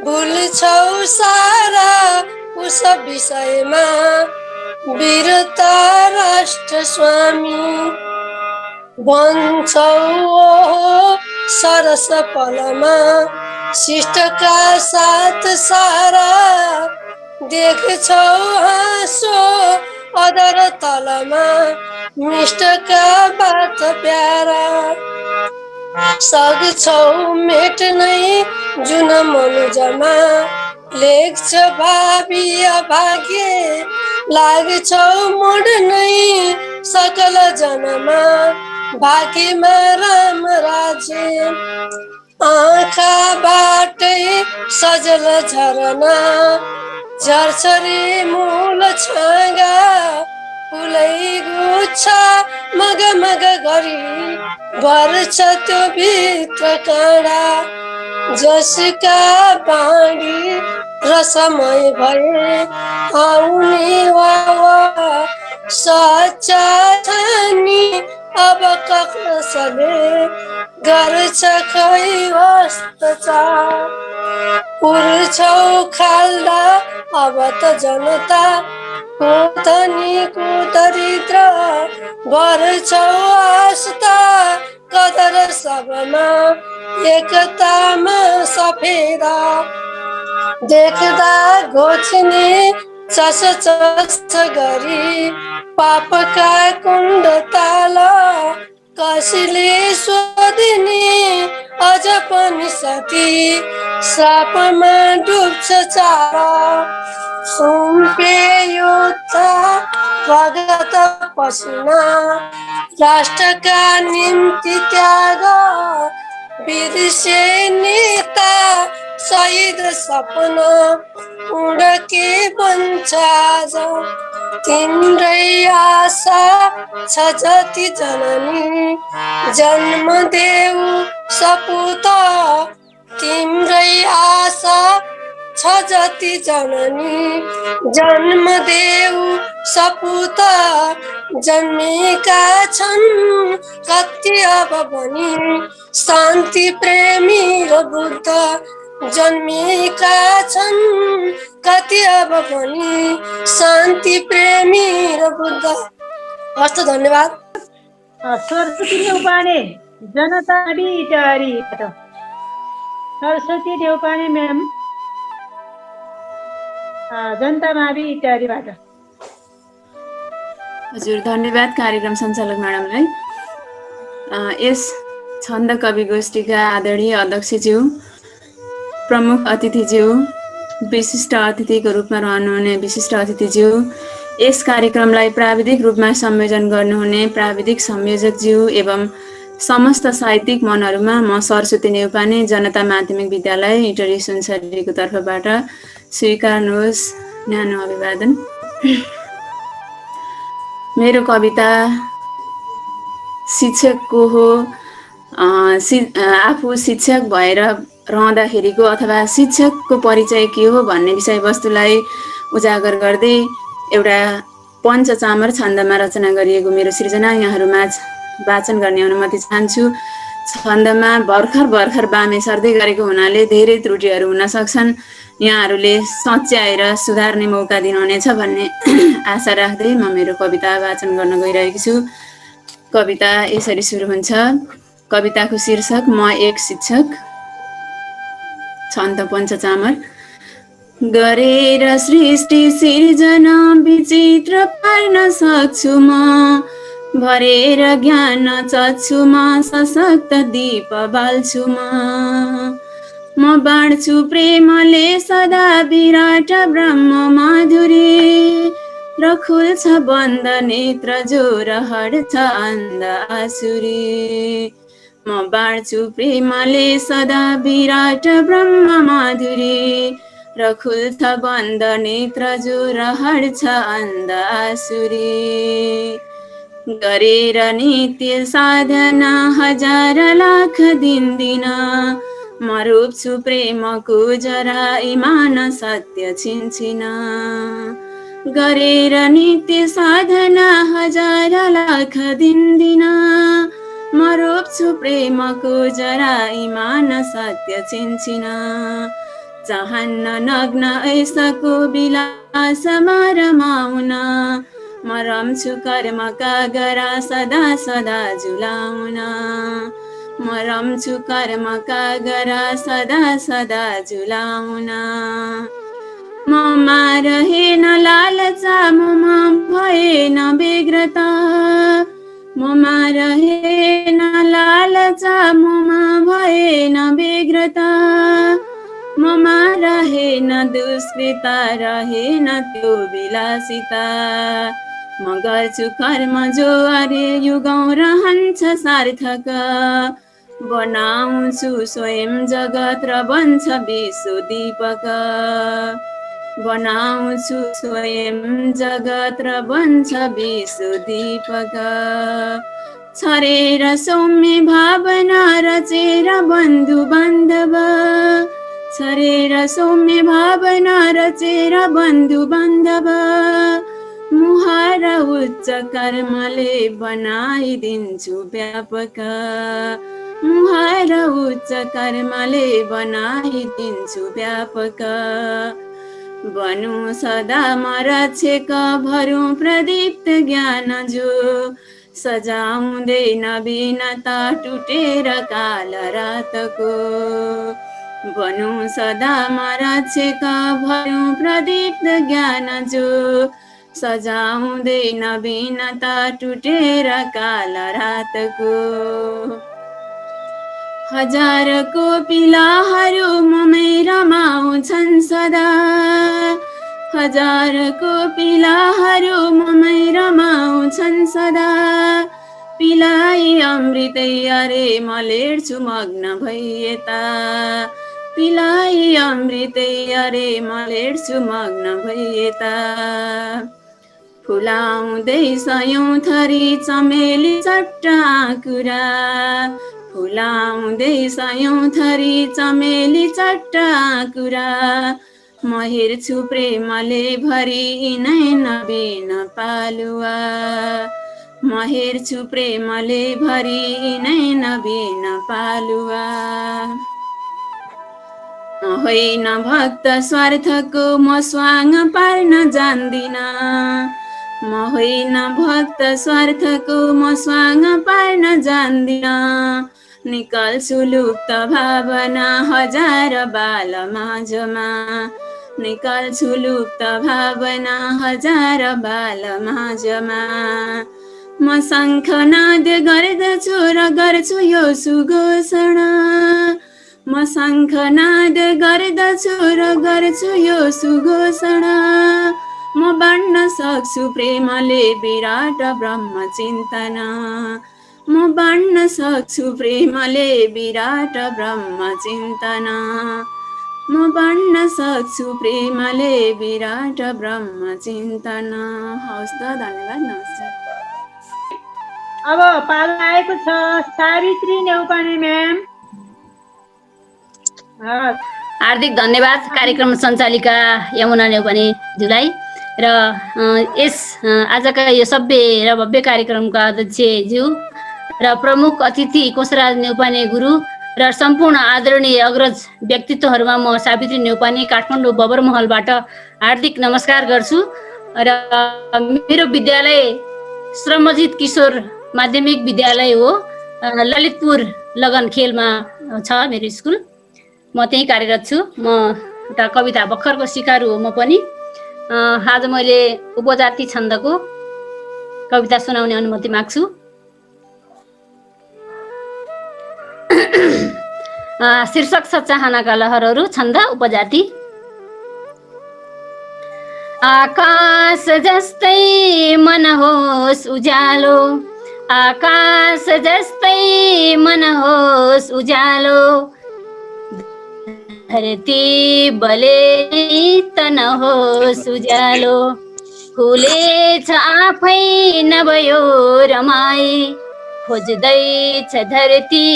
भुल्छौ सारा उस विषयमा वीरता राष्ट्र स्वामी। भन्छौ सरस पलमा शिष्टका साथ सारा, देख्छौ हाँसो अदर तलमा मिष्टका बात प्यारा। सक्छौ मेट्नै जुन मनुजमा लेख्छ भावी अभाग्य, लाग्छौ मोड्नै सकल जनमा भाग्यमा राम राज्य। आँखाबाटै सजल झरना झर्छ रे मूल छाँगा, फुलै गुच्छा मग मग गरी भर्छ त्यो भित्र काँडा। जसका बाणी रसमय भए आउने वावा, सच्चा छानी अब कसले गर्छ खै हस्तचार। पुर्छौ खाल्दा अब त जनता कोतनीको दरिद्र, भर्छौ आस्था कदर सबमा एकतामा सफेदा। देख्दा घोच्ने चस चस गरी पापका कुण्ड ताल, कसले सोधिने अझ पनि सती श्रापमा डुब्छ चारा। सुम्पे योद्धा भगत पसिना राष्ट्रका निम्ति त्याग, बिर्से नेता शहीद सपना उडके बन्छ आज। तिम्रै आशा छ जति जननी जन्म देऊ सपुत, तिम्रै आशा छ जति जननी जन्म देऊ सपुत। जन्मेका छन् कति अब भनी शान्ति प्रेमी र बुद्ध, जन्मेका छन् कति अब भनी शान्ति प्रेमी र बुद्ध। हस्त धन्यवाद। सरस्वती देउपाने जनता बिटारीबाट। सरस्वती देउपाने म्याम जनता मावि इटारीबाट। हजुर धन्यवाद कार्यक्रम सञ्चालक म्याडमलाई। यस छन्द कवि गोष्ठीका आदरणीय अध्यक्षज्यू, प्रमुख अतिथिज्यू, विशिष्ट अतिथिको रूपमा रहनुहुने विशिष्ट अतिथिज्यू, यस कार्यक्रमलाई प्राविधिक रूपमा संयोजन गर्नुहुने प्राविधिक संयोजकज्यू एवं समस्त साहित्यिक मनहरूमा म सरस्वती नेउपाने जनता माध्यमिक विद्यालय इटरी सुनसरीको तर्फबाट स्वीकार्नुहोस् न्यानो अभिवादन। मेरो कविता शिक्षक को हो आफू शिक्षक भएर रहँदाखेरिको अथवा शिक्षकको परिचय के हो भन्ने विषयवस्तुलाई उजागर गर्दै एउटा पञ्चचामर छन्दमा रचना गरिएको मेरो सृजना यहाँहरूमा वाचन गर्ने अनुमति चाहन्छु। छन्दमा भर्खर बामे सर्दै गरेको हुनाले धेरै त्रुटिहरू हुन सक्छन्। यहाँहरूले सच्याएर सुधार्ने मौका दिनुहुनेछ भन्ने आशा राख्दै म मेरो कविता वाचन गर्न गइरहेकी छु। कविता यसरी सुरु हुन्छ। कविताको शीर्षक म एक शिक्षक। छन्द पञ्चचामर। गरेर सृष्टि सिर्जना विचित्र पार्न सक्छु म, भरेर ज्ञान चच्छु म, सशक्त दीप बाल्छु म बाँड्छु प्रेमले सदा विराट ब्रह्म माधुरी, र खुल्छ बन्द नेत्र जो रहड्छ अन्ध आसुरी। म बाँड्छु प्रेमले सदा विराट ब्रह्म माधुरी, र खुल्छ बन्द नेत्र जो रहड्छ अन्ध आसुरी। गरेर नित्य साधना हजार लाख दिन म रोप्छु प्रेमको जरा इमान सत्य छिनछिन। गरेर नित्य साधना हजार लाख दिन म रोप्छु प्रेमको जरा इमान सत्य छिनछिन। चाहन्न नग्न ऐसाको विलासमा रमाउन, म रम्छु कर्मका गरा सदा सदा झुलाउन। म रम्छु कर्मका गरा सदा सदा झुलाउन। ममा रहेन लालचा ममा भएन बेग्रता, ममा रहेन लालचा ममा भएन बेग्रता, ममा रहेन दुष्कृता रहेन त्यो विलासिता। म गर्छु कर्म जो अरे युगौँ रहन्छ सार्थक, बनाउँछु स्वयं जगत र बन्छ विश्व दीपक। बनाउँछु स्वयं जगत र बन्छ विश्व दीपक। छरेर सौम्य भावना रचेर बन्धु बान्धव, छरेर सौम्य भावना रचेर बन्धु बान्धव। मुहार उच्च कर्मले बनाइदिन्छु व्यापक, मुहार उच्च कर्मले बनाइदिन्छु व्यापक। बनु सदा म रक्षक भरौँ प्रदीप्त ज्ञान जो, सजाउँदैन बिनता टुटेर काल रातको। बनु सदा म रक्षक भरौँ प्रदीप्त ज्ञान जो, सजाउँदैन बिनता टुटेर काल रातको। हजारको पिलाहरू ममै रमाउँछन् सदा, हजारको पिलाहरू ममै रमाउँछन् सदा। पिलाई अमृतै अरे म लेड्छु मग्न भई यता, पिलाई अमृतै अरे म लेड्छु मग्न भई यता। फुलाउँदै सयौं थरी चमेली चट्टा कुरा, फुलाउँदै सयौं थरी चमेली चट्टा कुरा। म हेर्छु प्रेमले भरी यिनै नवीन पालुवा, म हेर्छु प्रेमले भरी यिनै नवीन पालुवा। म होइन भक्त स्वार्थको म स्वाङ पार्न जान्दिन, म होइन भक्त स्वार्थको म स्वाङ पार्न जान्दिन। निकाल्छु लुप्त भावना हजार बाल माझमा, निकाल्छु लुप्त भावना हजार बाल माझमा। म शङ्खनाद गर्दछु र गर्छु यो सुघोषणा, म शङ्खनाद गर्दछु र गर्छु यो सुघोषणा। म बाँड्न सक्छु प्रेमले विराट ब्रह्म चिन्तन, म बाँड्न सक्छु प्रेमले विराट ब्रह्म चिन्तन। म बाँड्न सक्छु प्रेमले विराट ब्रह्म चिन्तन। हवस् त, धन्यवाद, नमस्कार। अब पालो आएको छ सावित्री नेउपाने म्याम। हार्दिक धन्यवाद कार्यक्रम सञ्चालिका यमुना नेउपानेज्यूलाई र यस आजका यो सभ्य र भव्य कार्यक्रमका अध्यक्षज्यू र प्रमुख अतिथि कोशराज नेउपाने गुरु र सम्पूर्ण आदरणीय अग्रज व्यक्तित्वहरूमा म सावित्री नेउपाने काठमाडौँ बबरमहलबाट हार्दिक नमस्कार गर्छु र मेरो विद्यालय श्रमजित किशोर माध्यमिक विद्यालय हो, ललितपुर लगनखेलमा छ मेरो स्कुल। म त्यही कार्यरत छु। म एउटा कविता भर्खरको सिकारु हो म पनि। आज मैले उपजाति छन्दको कविता सुनाउने अनुमति माग्छु। शीर्षक छ चाहनाका लहरहरू, छन्द उपजाति। आकाश जस्तै मन होस् उज्यालो, आकाश जस्तै मन होस् उज्यालो, धरती बले त नहोस् उज्यालो, खुलेछ आफै नभयो रमाई, खोज्दैछ धरती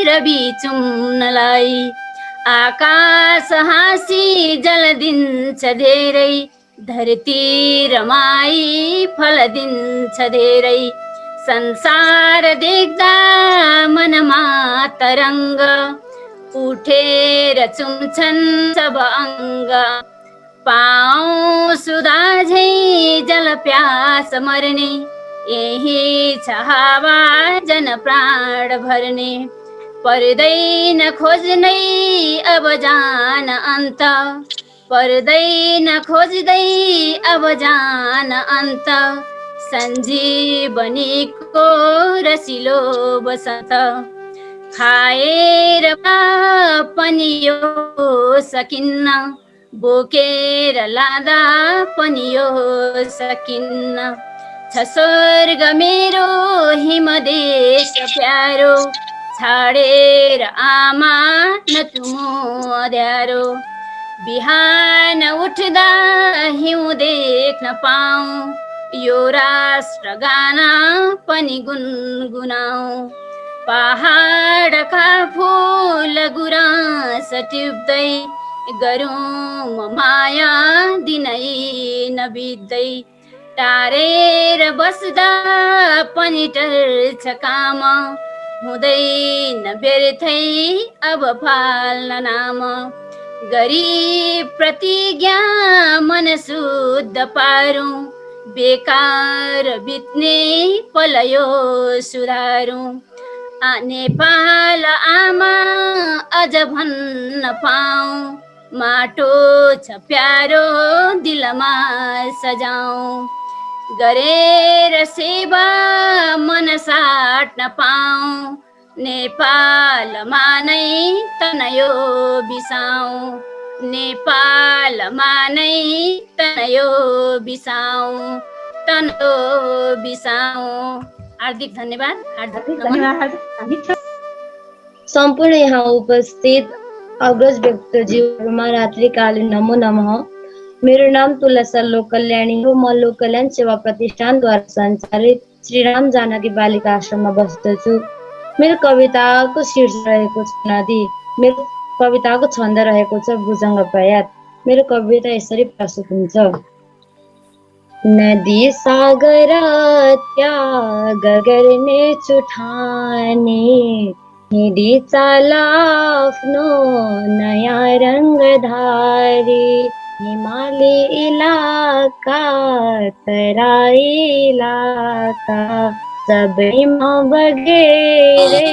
रवि चुम्नलाई, आकाश हाँसी जल दिन्छ धेरै, धरती रमाई फल दिन्छ धेरै, संसार देख्दा मनमा तरङ्ग, उठेर चुम्छन् सब अङ्ग, पाऊ सुधा झै जल प्यास मर्ने, यही छ हावा जन प्राण भर्ने, पर्दैन खोज्नै अब जान अन्त, पर्दैन खोज्दै अब जान अन्त, सञ्जीवनीको रसिलो बसन्त, खाएर पनि यो सकिन्न, बोकेर लाँदा पनि यो सकिन्न, छ स्वर्ग मेरो हिमदेश प्यारो, छाडेर आमा नचुमो अँध्यारो, बिहान उठ्दा हिउँ देख्न पाऊँ, यो राष्ट्र गाना पनि गुनगुनाऊ, पहाडका फुल गुराँस टिप्दै, गरौँ म माया दिनै नबित्दै, टारेर बस्दा पनि टर्छ काम, हुँदैन व्यर्थै अब फाल्न नाम, गरीब प्रतिज्ञा मन शुद्ध पारौँ, बेकार बित्ने पल यो सुधारौँ, नेपाल आमा अझ भन्न पाऊँ, माटो छ प्यारो दिलमा सजाऊँ, गरेर सेवा मन साट्न पाऊँ, नेपालमा नै तनयो बिसाऊँ, नेपालमा नै तनयो बिसाऊँ, तनयो बिसाऊँ। हार्दिक धन्यवाद। हार्दिक धन्यवाद। सम्पूर्ण यहाँ उपस्थित अग्रज व्यक्तिज्यूहरूमा रात्रिकालीन नमो नमः। मेरो नाम तुलसा लोककल्याणी हो। म लोककल्याण सेवा प्रतिष्ठानद्वारा सञ्चालित श्री राम जानकी बालिका आश्रममा बस्दछु। मेरो कविताको शीर्षक रहेको छ नदी। मेरो कविताको छन्द रहेको छ भुजङ्ग प्रयात। मेरो कविता यसरी प्रस्तुत हुन्छ। नदी सागर त्याग गर्ने चुठाने, हिँडी चाल आफ्नो नयाँ रङ्गधारी, हिमाली इलाका तराई इलाका सबैमा बगेरै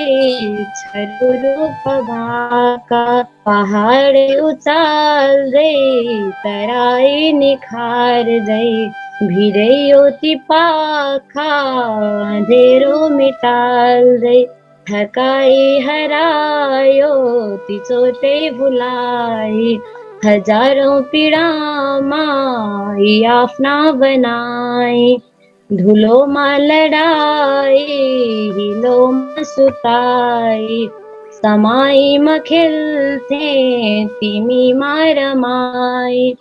रूप भाका, पहाड उचाल्दै तराई निखार्दै, भिरै योति पाखा अँधेरो मिटाल्दै, थकाइ हरायो ती चोटै भुलाई, हजारौं पीडामा यी आफ्ना बनाई, धुलोमा लडाई हिलोमा सुताई, समाईमा खेल्थे तिमीमा रमाई,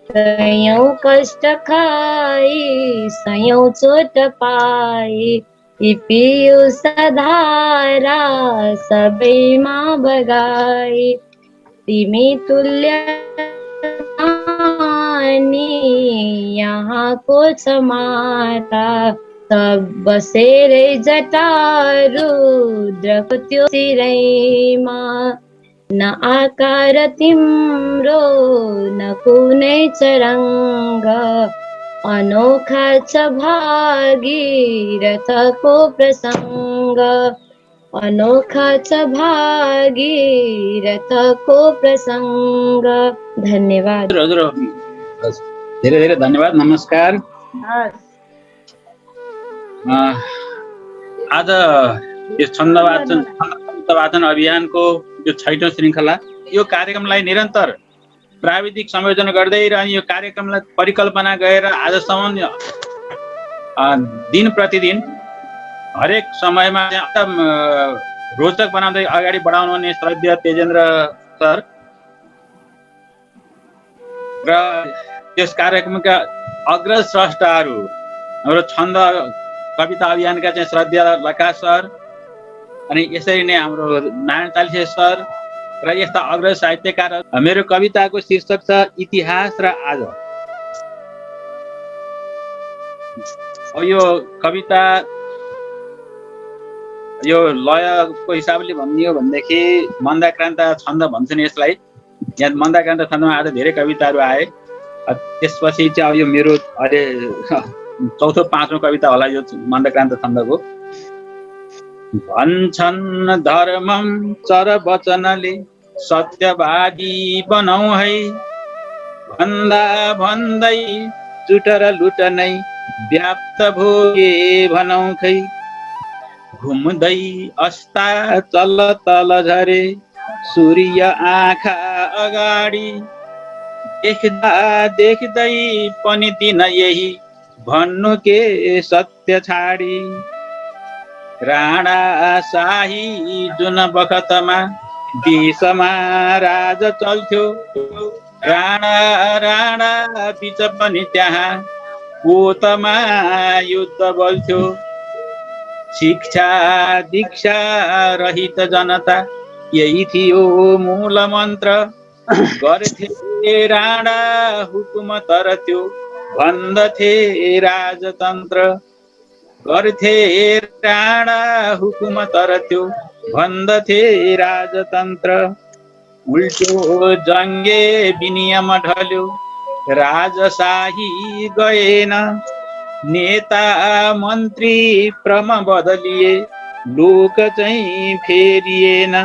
सयौं कष्ट खाई सयौं चोट पाई, यी पियुषधारा सबैमा बगाई तिमी तुल्य यहाँको छ माता सब बसेरै जटा रुद्रको त्यो शिरैमा न आकार तिम्रो न कुनै चरङ्ग अनोखा छ भागीरथको प्रसङ्ग अनोखा छ भागीरथको प्रसङ्ग। धन्यवाद। हजुर धेरै धेरै धन्यवाद। नमस्कार। आज यो छन्द वाचन अभियानको यो 6औं श्रृङ्खला यो कार्यक्रमलाई निरन्तर प्राविधिक संयोजन गर्दै र यो कार्यक्रमलाई परिकल्पना गरेर आजसम्म दिन प्रतिदिन हरेक समयमा रोचक बनाउँदै अगाडि बढाउनु हुने श्रद्धेय तेजेन्द्र सर र त्यस कार्यक्रमका अग्रज स्रष्टाहरू हाम्रो छन्द कविता अभियानका चाहिँ श्रद्धेय लका सर अनि यसरी नै हाम्रो नारायण चालिसे सर र यस्ता अग्रज साहित्यकार। मेरो कविताको शीर्षक छ इतिहास र आज। यो कविता यो लयको हिसाबले भन्ने हो भनेदेखि मन्दाक्रान्त छन्द भन्छन् यसलाई। यहाँ मन्दाक्रान्त छन्दमा आज धेरै कविताहरू आए। त्यसपछि चाहिँ अब यो मेरो अहिले 4औं 5औं कविता होला यो मन्दाक्रान्त छन्दको। भन्छन् धर्मम चर वचनले सत्यवादी बनाऊ है भन्दा भन्दै जुट र लुट नै व्याप्त भोगे भनौ खै घुम्दै अस्ता चल तल झरे सूर्य आँखा अगाडि देख्दा देख्दै पनि दिन यही भन्नु के सत्य छाडी राणा शाही जुन बखतमा देशमा राज चल्थ्यो राणा राणा बीच पनि त्यहाँ कोतमा युद्ध बल्थ्यो शिक्षा दीक्षा रहित जनता यही थियो मूल मन्त्र गर्थे राणा हुकुम तर त्यो भन्दथे राजतन्त्र गर्थे राणा हुकुम तर त्यो भन्दथे राजतन्त्र उल्टो जङ्गे विनियम ढल्यो राजशाही गएन नेता मन्त्री क्रम बदलिए लोक चाहिँ फेरिएन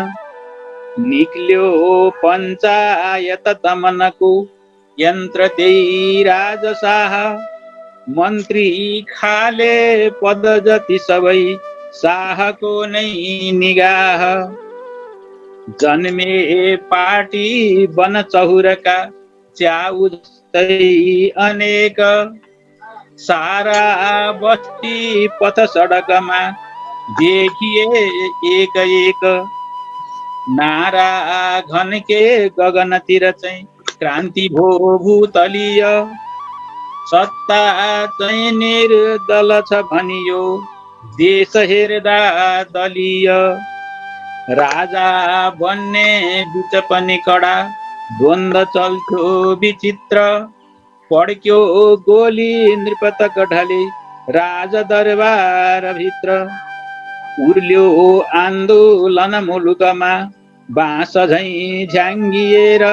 निक्ल्यो पञ्चायत दमनको यन्त्र त्यही राजशाह मन्त्री खाले पद जति सबै शाहको नै निगाह जन्मे पार्टी बन चहुरका च्याउ जस्तै अनेक सारा बस्ती पथ सडकमा देखिए एक एक नारा घनके गगनतिर चाहिँ क्रान्ति भो भूतलीय सत्ता चाहिँ निर्दल छ भनियो देश हेर्दा दलीय राजा बन्ने बिच पनि कडा द्वन्द्व चल्थ्यो विचित्र पड्क्यो गोली नृपतक ढले राज दरबार भित्र उर्ल्यो आन्दोलन मुलुकमा बाँस झैँ झ्याङ्गिएर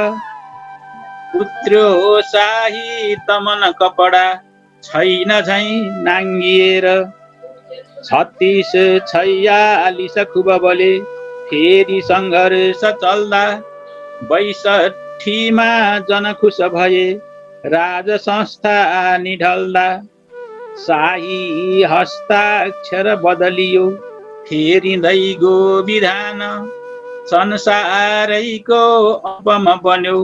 उत्र्यो शाही तमन कपडा छैन झैँ नाङ्गिएर 36-46 खुब बले फेरि सङ्घर्ष चल्दा 62 जनखुस भए राज संस्था निढल्दा शाही हस्ताक्षर बदलियो फेरिँदै गो विधान संसारैको अपम बन्यो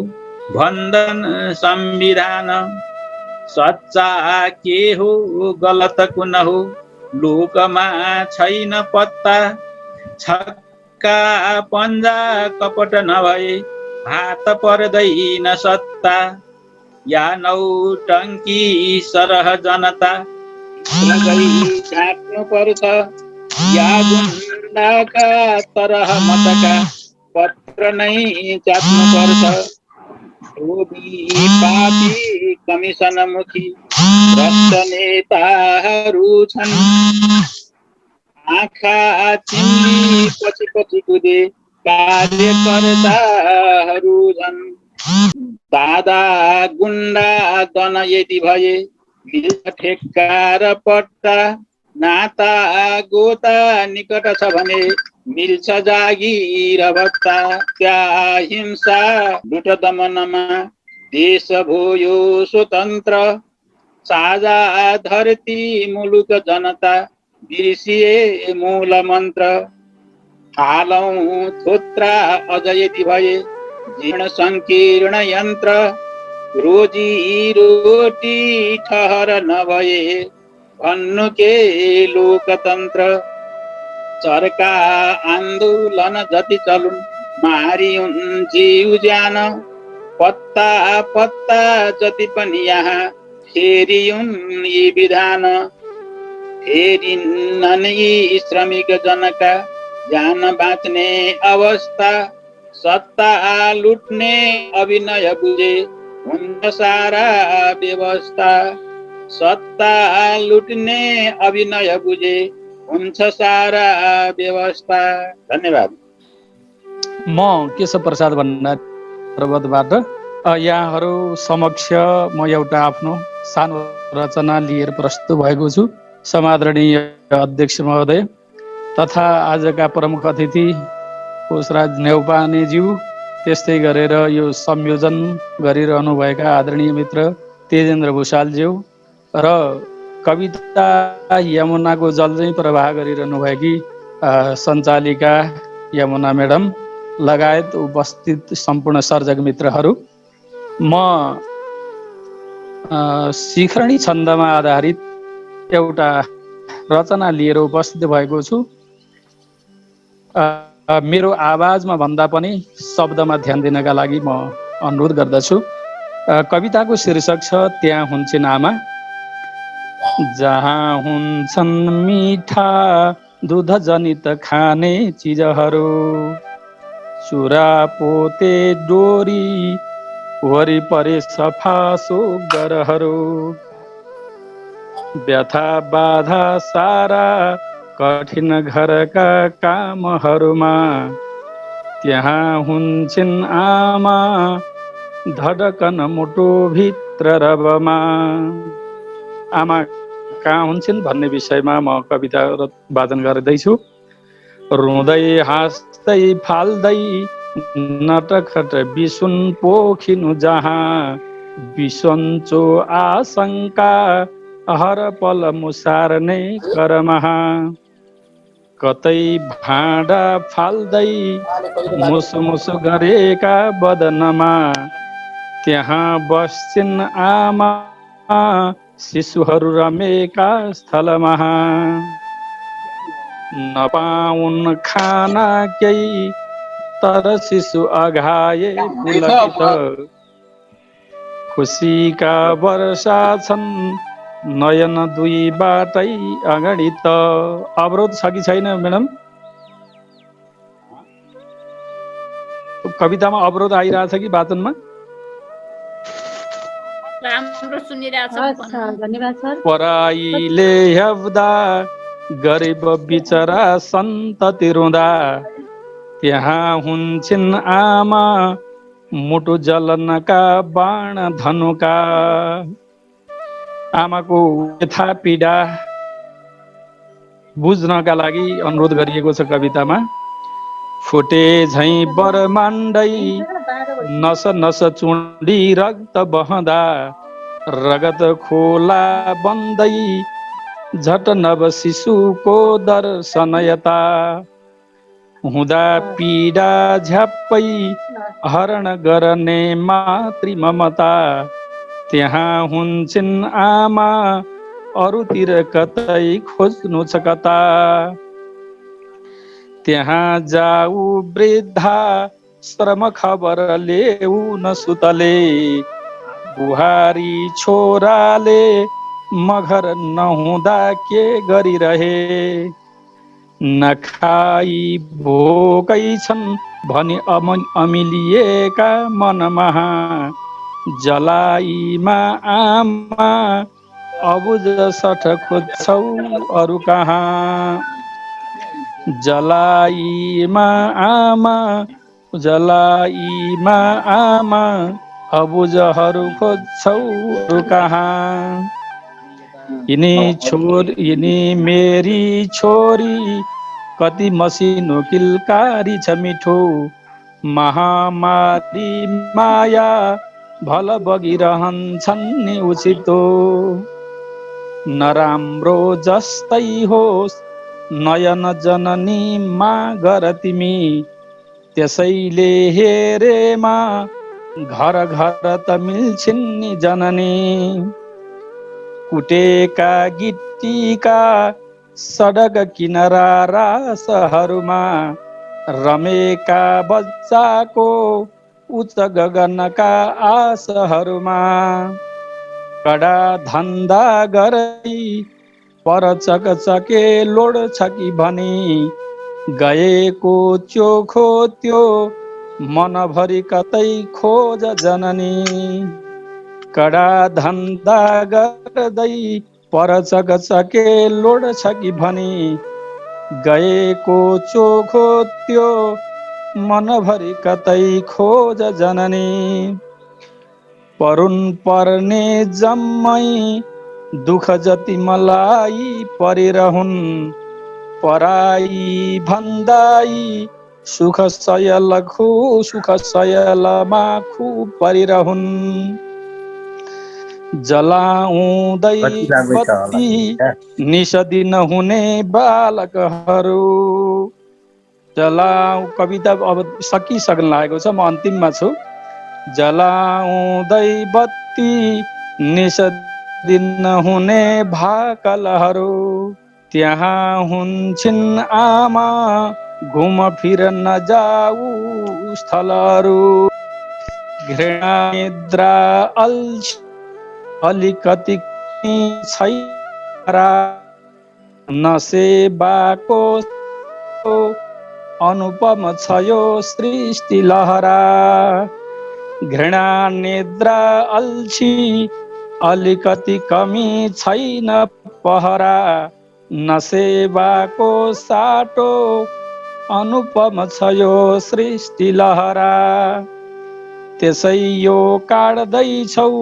भन्दन संविधान सच्चा के हो गलत कुन हो लोकमा छैन पत्ता छक्का पन्जा कपट नभए हात पर्दैन सत्ता या नौटङ्की सरह जनता ढाक्नु पर्छ या गुन्डाका तरह मतका पत्र नै चाट्नु पर्छ। लोभी पापी कमिसनमुखी भ्रष्ट नेताहरू छन्। आँखा चिम्ली पछि पछि कुदे कार्यकर्ताहरू छन्। दादा गुन्डा दन यदि भए मिल्छ ठेक्का र पट्टा। नाता गोता निकट छ भने मिल्छ जागिर भत्ता। त्यहाँ हिंसा लुट दमनमा देश भयो स्वतन्त्र। साझा धरती मुलुक जनता बिर्सिए मूल मन्त्र। हालौं थोत्रा अझ यदि भए जीर्ण संकीर्ण यन्त्र। रोजी रोटी ठहर नभए भन्नु के लोकतन्त्र। चरका आन्दोलन जति चलुन् मारिउन् जीव ज्यान। पत्ता पत्ता जति पनि यहाँ फेरिउन् यी विधान। फेरिन्नन् यी श्रमिक जनका ज्यान बाँच्ने अवस्था। सत्ता लुट्ने अभिनय बुझे हुन्छ सारा व्यवस्था। सत्ता लुट्ने अभिनय बुझे हुन्छ सारा व्यवस्था। धन्यवाद। म केशव प्रसाद भण्डारी पर्वतबाट यहाँहरू समक्ष म एउटा आफ्नो सानो रचना लिएर प्रस्तुत भएको छु। समादरणीय अध्यक्ष महोदय तथा आजका प्रमुख अतिथि कोशराज नेउपानेज्यू, त्यस्तै गरेर यो संयोजन गरिरहनु भएका आदरणीय मित्र तेजेन्द्र भुषालज्यू र कविता यमुनाको जल चाहिँ प्रवाह गरिरहनु भएकी सञ्चालिका यमुना म्याडम लगायत उपस्थित सम्पूर्ण सर्जक मित्रहरू, म शिखरणी छन्दमा आधारित एउटा रचना लिएर उपस्थित भएको छु। मेरो आवाजमा भन्दा पनि शब्दमा ध्यान दिनका लागि म अनुरोध गर्दछु। कविताको शीर्षक छ त्यहाँ हुन्छन् आमा। जहाँ हुन्छन् मिठा दुध जनित खाने चिजहरू, चुरा पोते डोरी वरिपरि सफा सुग्घरहरू, व्यथा बाधा सारा कठिन घरका कामहरूमा, त्यहाँ हुन्छन् आमा धडकन मुटु भित्र रबमा। आमा कहाँ हुन्छन् भन्ने विषयमा म कविता वाचन गर्दैछु। रुँदै हाँस्दै फाल्दै नटखट बिसुन पोखिनु जहाँ, बिसन्चो आशंका हर पल मुसार्ने करमहा। कतै भाँडा फाल्दै मुसुमुसु गरेका बदनमा, त्यहाँ बस्छिन् आमा शिशुहरू रमेका स्थलमा। नपाउन् खाना केही तर शिशु अघाए पुलकित, खुसीका वर्षा छन् नयन दुई बाटै अगाडि त। अवरोध छ कि छैन म्याडम? कवितामा अवरोध आइरहेछ कि वाचनमा? राम्रो सुनिरहेछ। धन्यवाद सर। पराईले हेप्दा गरिब बिचरा सन्तति रुँदा, त्यहाँ हुन्छन् आमा मुटु जलनका बाण धनुका। आमाको व्यथा पीडा बुझ्नका लागि अनुरोध गरिएको छ कवितामा। फुटे झैं बरमाण्डै नस नस चुडी रक्त बहँदा, रगत खोला बन्दै झट नव शिशुको दर्शन यता। हुँदा पीडा झ्याप्पै हरण गर्ने मातृ ममता, त्यहाँ हुन्छन् आमा अरूतिर कतै खोज्नु छ कता। त्यहाँ जाऊ वृद्धा श्रम खबर ल्याउ न सुतले, बुहारी छोराले मघर नहुँदा के गरिरहे। नखाई भोकै छन् भनी अमिलिएका मनमा जलाइमा आमा अबुझ सठ खोज्छौ अरू कहाँ जलाइमा आमा अबुझहरू खोज्छौ अरू कहाँ यिनी मेरी छोरी कति मसिनो किलकारी छ मिठो महामारी माया भल बगिरहन्छन् नि उसितो नराम्रो जस्तै होस् नयन जननी मागर तिमी त्यसैले हेरेमा घर घर त मिल्छिन् नि जननी कुटेका गिट्टीका सडक किनारा रासहरूमा रमेका बच्चाको उच्च गगनका आशहरूमा कडा धन्दा गरी पर चकचके लोड छ कि भनी गएको चोखो त्यो मनभरि कतै खोज जननी कडा धन्दा गर्दै पर चकचके लोड छ कि भनी गएको चोखो त्यो मनभरि कतै खोज जननी परुन पर्ने जम्मै दुख जति मलाई परिरहुन् पराई भन्दाई सुख सयलमा खूब परिरहुन् जलाउँदै बत्ती निषदिन हुने बालकहरू कविता अब सकिसक्न लागेको छ, म अन्तिममा छु। जलाउँदै बत्ती निषदिन हुने भाकलहरू त्यहाँ हुन्छन् आमा घुम फिर नजाऊ स्थलहरू घृणा निद्रा अलिकति छैन नसेबाको अनुपम छ यो सृष्टि लहरा घृणा निद्रा अल्छी अलिकति कमी छैन पहरा नसेबाको साटो अनुपम छ यो सृष्टि लहरा त्यसै यो काट्दैछौ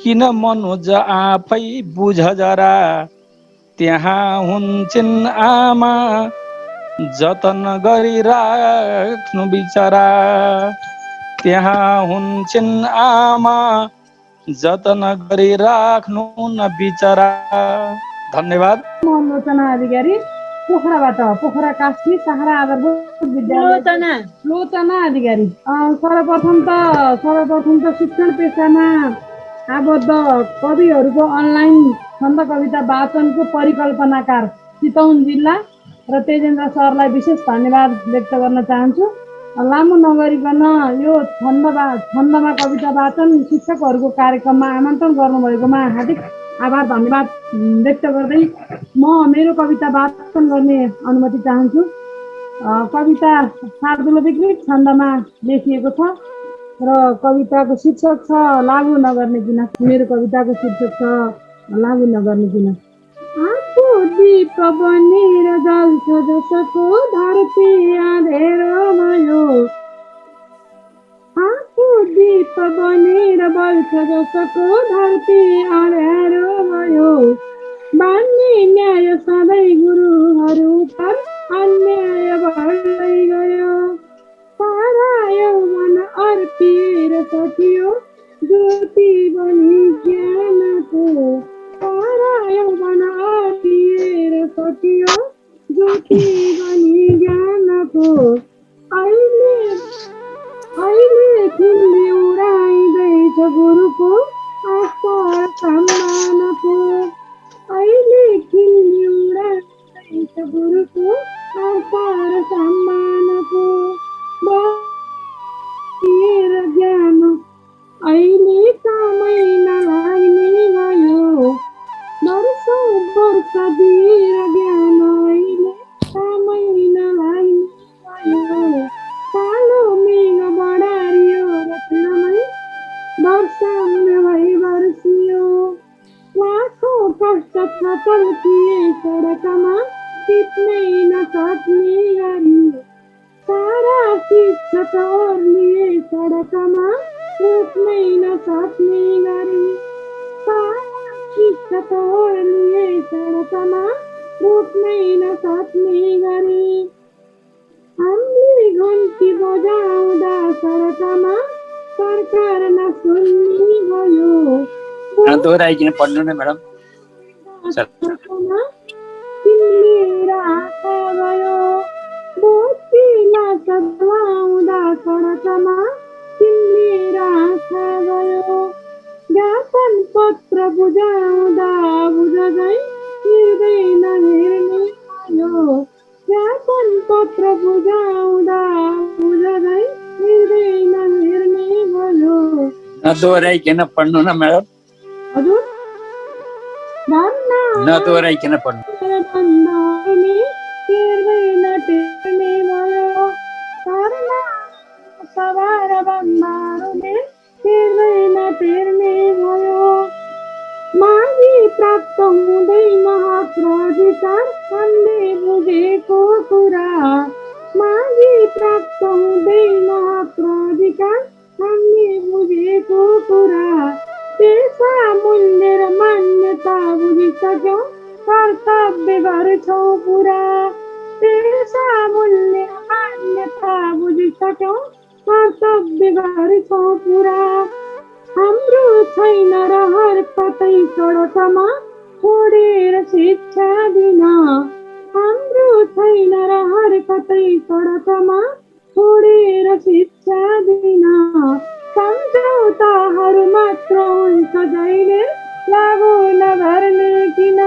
किन मनुज आफै बुझ जरा त्यहाँ हुन्छन् आमा जतन गरिराख्नु बिचरा त्यहाँ हुन्छन् आमा जतन गरिराख्नु न बिचरा। धन्यवाद। म लोचना अधिकारी पोखराबाट, पोखरा कास्की सहारा आधारभूत विद्यालय लोचना अधिकारी। सर्वप्रथम त शिक्षण पेसामा आबद्ध कविहरूको अनलाइन छन्द कविता वाचनको परिकल्पनाकार चितवन जिल्ला र तेजेन्द्र सरलाई विशेष धन्यवाद व्यक्त गर्न चाहन्छु। लामो नगरिकन यो छन्दमा कविता वाचन शिक्षकहरूको कार्यक्रममा आमन्त्रण गर्नुभएकोमा हार्दिक आभार धन्यवाद व्यक्त गर्दै म मेरो कविता वाचन गर्ने अनुमति चाहन्छु। कविता शार्दूलविकृत छन्दमा लेखिएको छ र कविताको शीर्षक छ लागू नगर्ने किन। मेरो कविताको शीर्षक छ लागू नगर्ने किन। आफू दीप बनेर जल्छ जसको धरती अँधेरोमा यो आफू दीप बनेर बल्छ जसको धरती अँधेरोमा यो मान्ने न्याय सधैँ गुरुहरू पर अन्याय बढ्दै गयो परायो मन अर्पिएर सकियो ज्योति बनी ज्ञानको परायो मन अर्पिएर सकियो ज्योति बनी ज्ञानको अहिले खिल्ली उडाइँदैछ गुरुको आस्था सम्मानको अहिले खिल्ली उडाइँदैछ गुरुको आस्था सम्मानको बढेर ज्ञान अहिले समय नलाग्ने भयो वर्षौं वर्ष दिएर ज्ञान अहिले टल्किए सडकमा टिप्नै नसक्ने गरी सारा शिक्षक ओर्लिए सडकमा उठ्नै नसक्ने गरी सारा शिक्षक ओर्लिए सडकमा उठ्नै नसक्ने गरी हामीले घन्टी बजाउँदा सडकमा सरकार नसुन्ने भयो दोहोऱ्याइकन पढ्नु न म्याडम सडकमा तिमीले आँखा भयो बोकी नचलाउँदा सडकमा तिमीले आँखा भयो ज्ञापन पत्र बुझाउँदा बुझ्दै हिँड्दै नहिँड्ने भयो ज्ञापन पत्र बुझाउँदा बुझ्दै हिँड्दै नहिँड्ने भयो नदोहोऱ्याइकन पढ्नु न म्याडम हजुर नदोहोऱ्याइकन पढ्नु भन्दाले हिँड्दै नटेर्ने भयो धर्ना सवार बन्दाहरूले हिँड्दै नटेर्ने भयो मागी प्राप्त हुँदैन हक र अधिकार हामीले बुझेको कुरा मागी प्राप्त हुँदैन हक र अधिकार हामीले बुझेको कुरा पेसा मूल्य र मान्यता बुझिसक्यौँ कर्तव्य गर्छौँ पुरा पेसा मूल्य र मान्यता बुझिसक्यौँ कर्तव्य गर्छौँ पुरा हाम्रो छैन रहर कतै सडकमा छोडेर शिक्षा दिन हाम्रो छैन रहर कतै सडकमा छोडेर शिक्षा दिन सम्झौताहरू मात्र हुन्छ जहिले लागु नगर्ने किन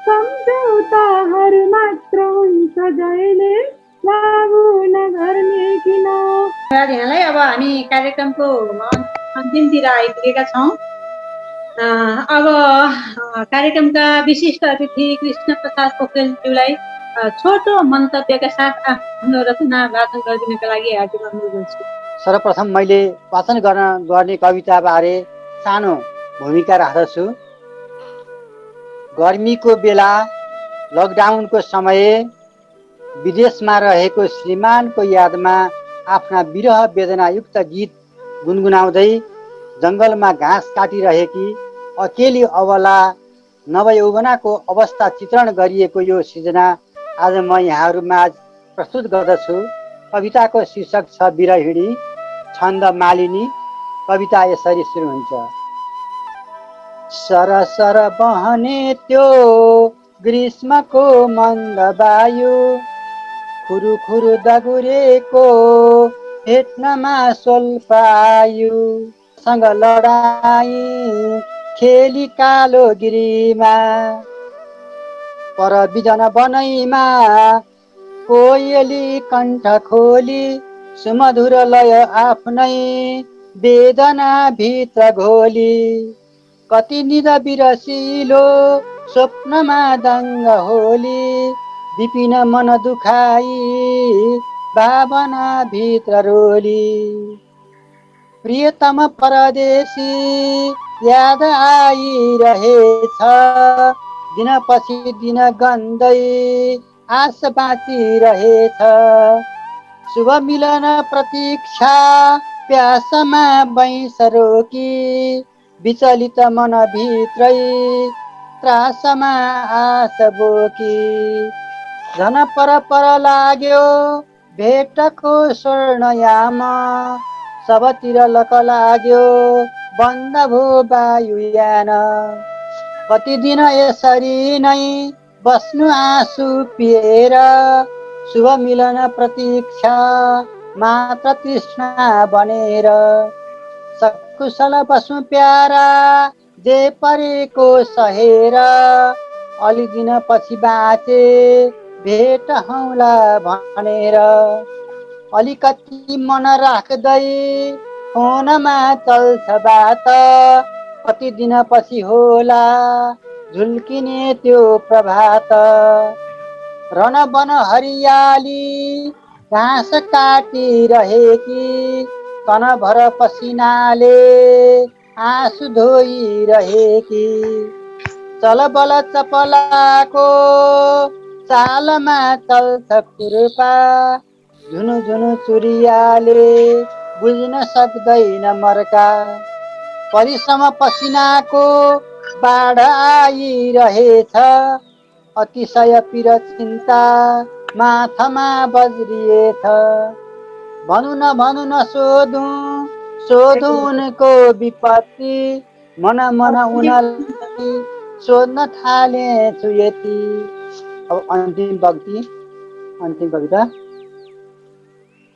सम्झौताहरू मात्र हुन्छ जहिले लागु नगर्ने किन। यहाँलाई अब हामी कार्यक्रमको अन्तिमतिर आइपुगेका छौँ। अब कार्यक्रमका विशिष्ट अतिथि कृष्ण प्रसाद पोखरेलज्यूलाई छोटो मन्तव्यका साथ आफ्नो रचना वाचन गरिदिनका लागि हार्दिक अनुरोध गर्छु। सर्वप्रथम मैले वाचन गर्ने कविताबारे सानो भूमिका राख्दछु। गर्मीको बेला लकडाउनको समय विदेशमा रहेको श्रीमानको यादमा आफ्ना विरह वेदनायुक्त गीत गुनगुनाउँदै जङ्गलमा घाँस काटिरहेकी अकेली अबला नवयौवनाको अवस्था चित्रण गरिएको यो सृजना आज म यहाँहरूमा प्रस्तुत गर्दछु। कविताको शीर्षक छ विरहिणी, छन्द मालिनी। कविता यसरी सुरु हुन्छ। सरसर बहने त्यो ग्रीष्मको मन्द वायु खुरु खुरु दगुरेको भेट्नमा स्वल्पायु सँग लडाई खेली कालो गिरीमा पर बिजन बनैमा कोयली कण्ठ खोली सुमधुर लय आफ्नै वेदना भित्र घोली कति निद बिरसिलो स्वप्नमा दङ्ग होली विपिन मन दुखाई भावना भित्र रोली प्रियतम परदेशी याद आइरहेछ दिनपछि दिन गन्दै आस बाँचिरहेछ शुभ मिलन प्रतीक्षा प्यासमा बैंस रोकी विचलित मन भित्रै त्रासमा आस बोकी झन पर लाग्यो भेटको स्वर्णयाम सबतिर लक लाग्यो बन्द भो वायुयान कति दिन यसरी नै बस्नु आँसु पिएर शुभ मिलन प्रतीक्षा मात्र तृष्णा बनेर सकुशल बस्नु प्यारा जे परेको सहेर अलि दिन पछि बाँचे भेट हौला भनेर अलिकति मन राख्दै फोनमा चल्छ बात कति दिन पछि होला झुल्किने त्यो प्रभात रण वन हरियाली घाँस काटिरहेकी तनभर पसिनाले आँसु धोइरहेकी चलबल चपलाको चालमा चल्छ खुर्पा झुनु झुनु चुरियाले बुझ्न सक्दैन मर्का परिश्रम पसिनाको बाढ आइरहेछ अतिशय पीर चिन्ता माथामा बज्रिएछ भनु न सोधु उनको विपत्ति मन उनलाई सोध्न थालेछु यति। अब अन्तिम कविता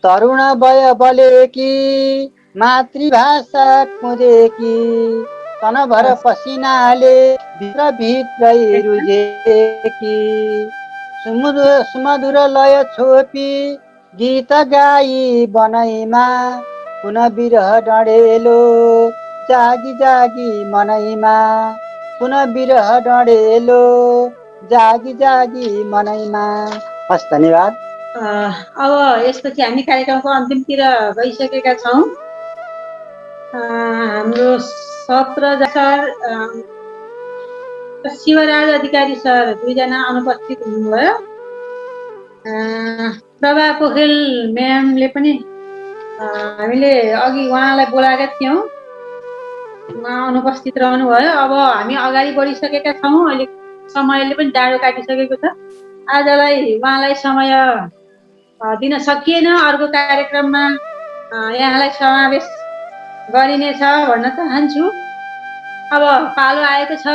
तरुण भय बलेकी मातृभाषा कुँदेकी तनभर पसिनाले भित्रै रुझेकी सुमधुर लय छोपी गीत गाई बनैमा पुनः बिरह डढेलो जागी मनैमा पुनः बिरह डढेलो जागी मनैमा। हस्, धन्यवाद। अब यसपछि हामी कार्यक्रमको अन्तिमतिर गइसकेका छौँ। हाम्रो सत्र सर शिवराज अधिकारी सर 2 जना अनुपस्थित हुनुभयो। प्रभा पोखरेल म्यामले पनि हामीले अघि उहाँलाई बोलाएका थियौँ, उहाँ अनुपस्थित रहनुभयो। अब हामी अगाडि बढिसकेका छौँ, अहिले समयले पनि डाँडो काटिसकेको छ। आजलाई उहाँलाई समय दिन सकिएन, अर्को कार्यक्रममा यहाँलाई समावेश गरिनेछ भन्न चाहन्छु। अब पालो आएको छ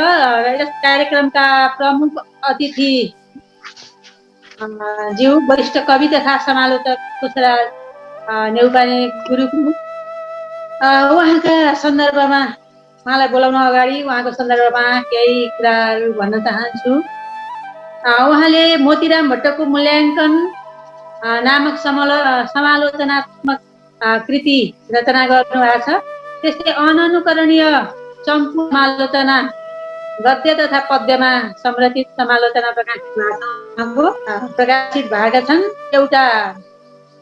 यस कार्यक्रमका प्रमुख अतिथि ज्यू वरिष्ठ कवि तथा समालोचक पुष्पराज नेउपाने गुरुको उहाँका सन्दर्भमा उहाँलाई बोलाउन अगाडि उहाँको सन्दर्भमा केही कुराहरू भन्न चाहन्छु। उहाँले मोतीराम भट्टको मूल्याङ्कन नामक समालोचनात्मक कृति रचना गर्नुभएको छ। त्यस्तै अननुकरणीय चम्पू समालोचना गद्य तथा पद्यमा संरचित समालोचना प्रकाशित भएका छन्। एउटा